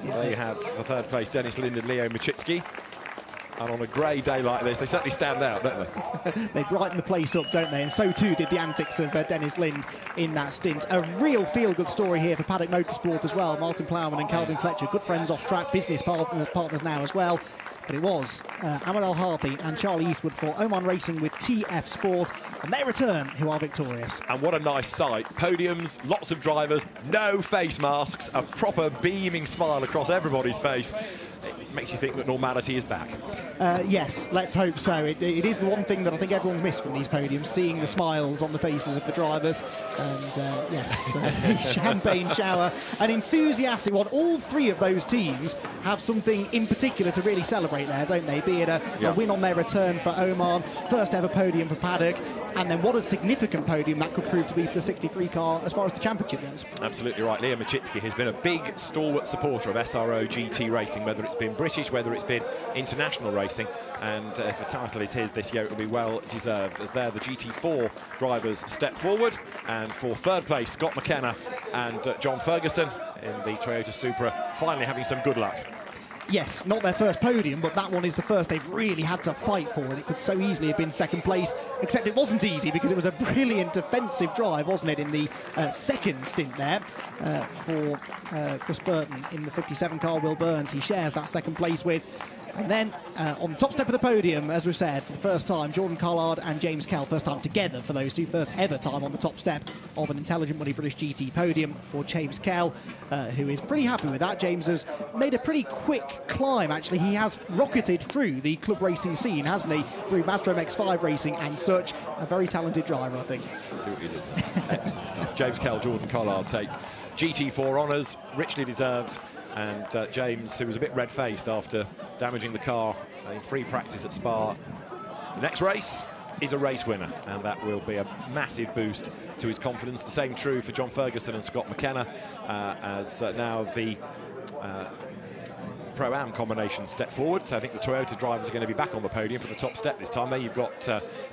There you have the 3rd place, Dennis Lind and Leo MACHITSKI. And on a grey day like this, they certainly stand out, don't they? They brighten the place up, don't they? And so too did the antics of Dennis Lind in that stint. A real feel-good story here for Paddock Motorsport as well. Martin Plowman and Calvin Fletcher, good friends off track, business partners now as well. But it was Ahmad Al-Hafi and Charlie Eastwood for Oman Racing with TF Sport on their return, who are victorious. And what a nice sight. Podiums, lots of drivers, no face masks, a proper beaming smile across everybody's face. It makes you think that normality is back. Yes, let's hope so. It is the one thing that I think everyone's missed from these podiums, seeing the smiles on the faces of the drivers. And yes, the champagne shower, an enthusiastic one. All 3 of those teams have something in particular to really celebrate there, don't they? Be it a win on their return for Oman, first ever podium for Paddock, and then what a significant podium that could prove to be for the 63 car as far as the championship goes. Absolutely right. Leo MACHITSKI has been a big stalwart supporter of SRO GT racing, whether it's been British, whether it's been international racing, and if a title is his this year, it will be well deserved, as there the GT4 drivers step forward, and for 3rd place, Scott McKenna and John Ferguson in the Toyota Supra, finally having some good luck. Yes, not their first podium, but that one is the first they've really had to fight for, and it could so easily have been 2nd place, except it wasn't easy because it was a brilliant defensive drive, wasn't it, in the 2nd stint there for Chris Burton in the 57 car. Will Burns, he shares that 2nd place with. And then on the top step of the podium, as we've said, for the first time, Jordan Collard and James Kell, first time together for those 2, first ever time on the top step of an Intelligent Money British GT podium for James Kell, who is pretty happy with that. James has made a pretty quick climb, actually. He has rocketed through the club racing scene, hasn't he, through Mazda MX-5 racing and such. A very talented driver, I think. See what he did. Excellent stuff. James Kell, Jordan Collard take GT4 honours, richly deserved. And James, who was a bit red-faced after damaging the car in free practice at Spa. The next race is a race winner, and that will be a massive boost to his confidence. The same true for John Ferguson and Scott McKenna, as now the Pro-Am combination step forward. So I think the Toyota drivers are going to be back on the podium for the top step this time. There you've got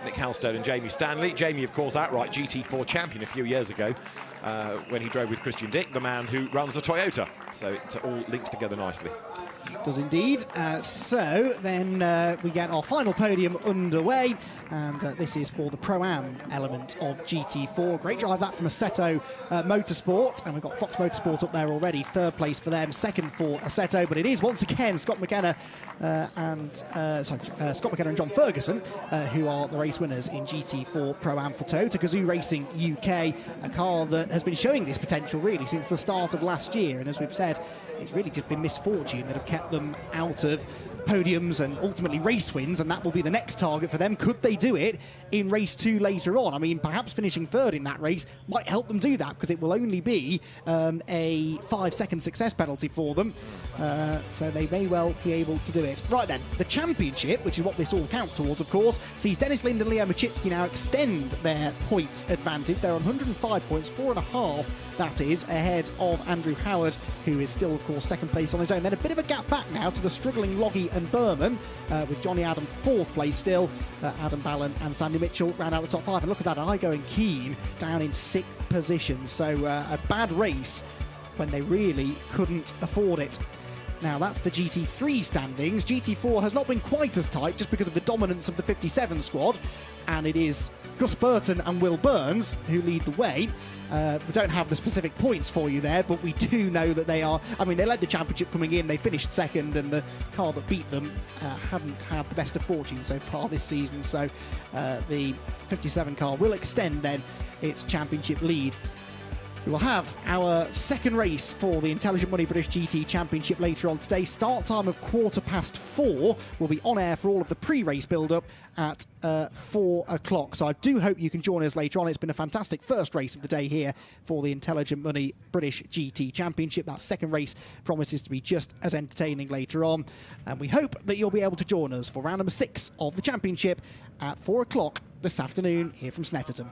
Nick Halstead and Jamie Stanley. Jamie, of course, outright GT4 champion a few years ago when he drove with Christian Dick, the man who runs the Toyota. So it all links together nicely. Does indeed. So then we get our final podium underway, and this is for the Pro-Am element of GT4. Great drive that from Assetto Motorsport, and we've got Fox Motorsport up there already. Third place for them, second for Assetto, but it is once again Scott McKenna Scott McKenna and John Ferguson who are the race winners in GT4 Pro-Am for Toyota Gazoo Racing UK, a car that has been showing this potential really since the start of last year, and as we've said, it's really just been misfortune that have kept them out of podiums and ultimately race wins, and that will be the next target for them. Could they do it in race 2 later on? I mean, perhaps finishing third in that race might help them do that, because it will only be a 5-second success penalty for them, so they may well be able to do it. Right then, the championship, which is what this all counts towards, of course, sees Dennis Lind and Leo MACHITSKI now extend their points advantage. They're on 105 points, 4.5 that is, ahead of Andrew Howard, who is still, of course, second place on his own. Then a bit of a gap back now to the struggling Loggy and BUURMAN, with Johnny Adam fourth place still. Adam Ballon and Sandy Mitchell round out the top 5. And look at that, IGOE and Keane down in 6th position. So a bad race when they really couldn't afford it. Now, that's the GT3 standings. GT4 has not been quite as tight just because of the dominance of the 57 squad, and it is Gus Burton and Will Burns who lead the way. We don't have the specific points for you there, but we do know that they are, I mean, they led the championship coming in, they finished second, and the car that beat them hadn't had the best of fortune so far this season, so the 57 car will extend then its championship lead. We will have our second race for the Intelligent Money British GT Championship later on today. Start time of 4:15. We'll be on air for all of the pre-race build-up at 4 o'clock. So I do hope you can join us later on. It's been a fantastic first race of the day here for the Intelligent Money British GT Championship. That second race promises to be just as entertaining later on. And we hope that you'll be able to join us for round number 6 of the championship at 4 o'clock this afternoon here from Snetterton.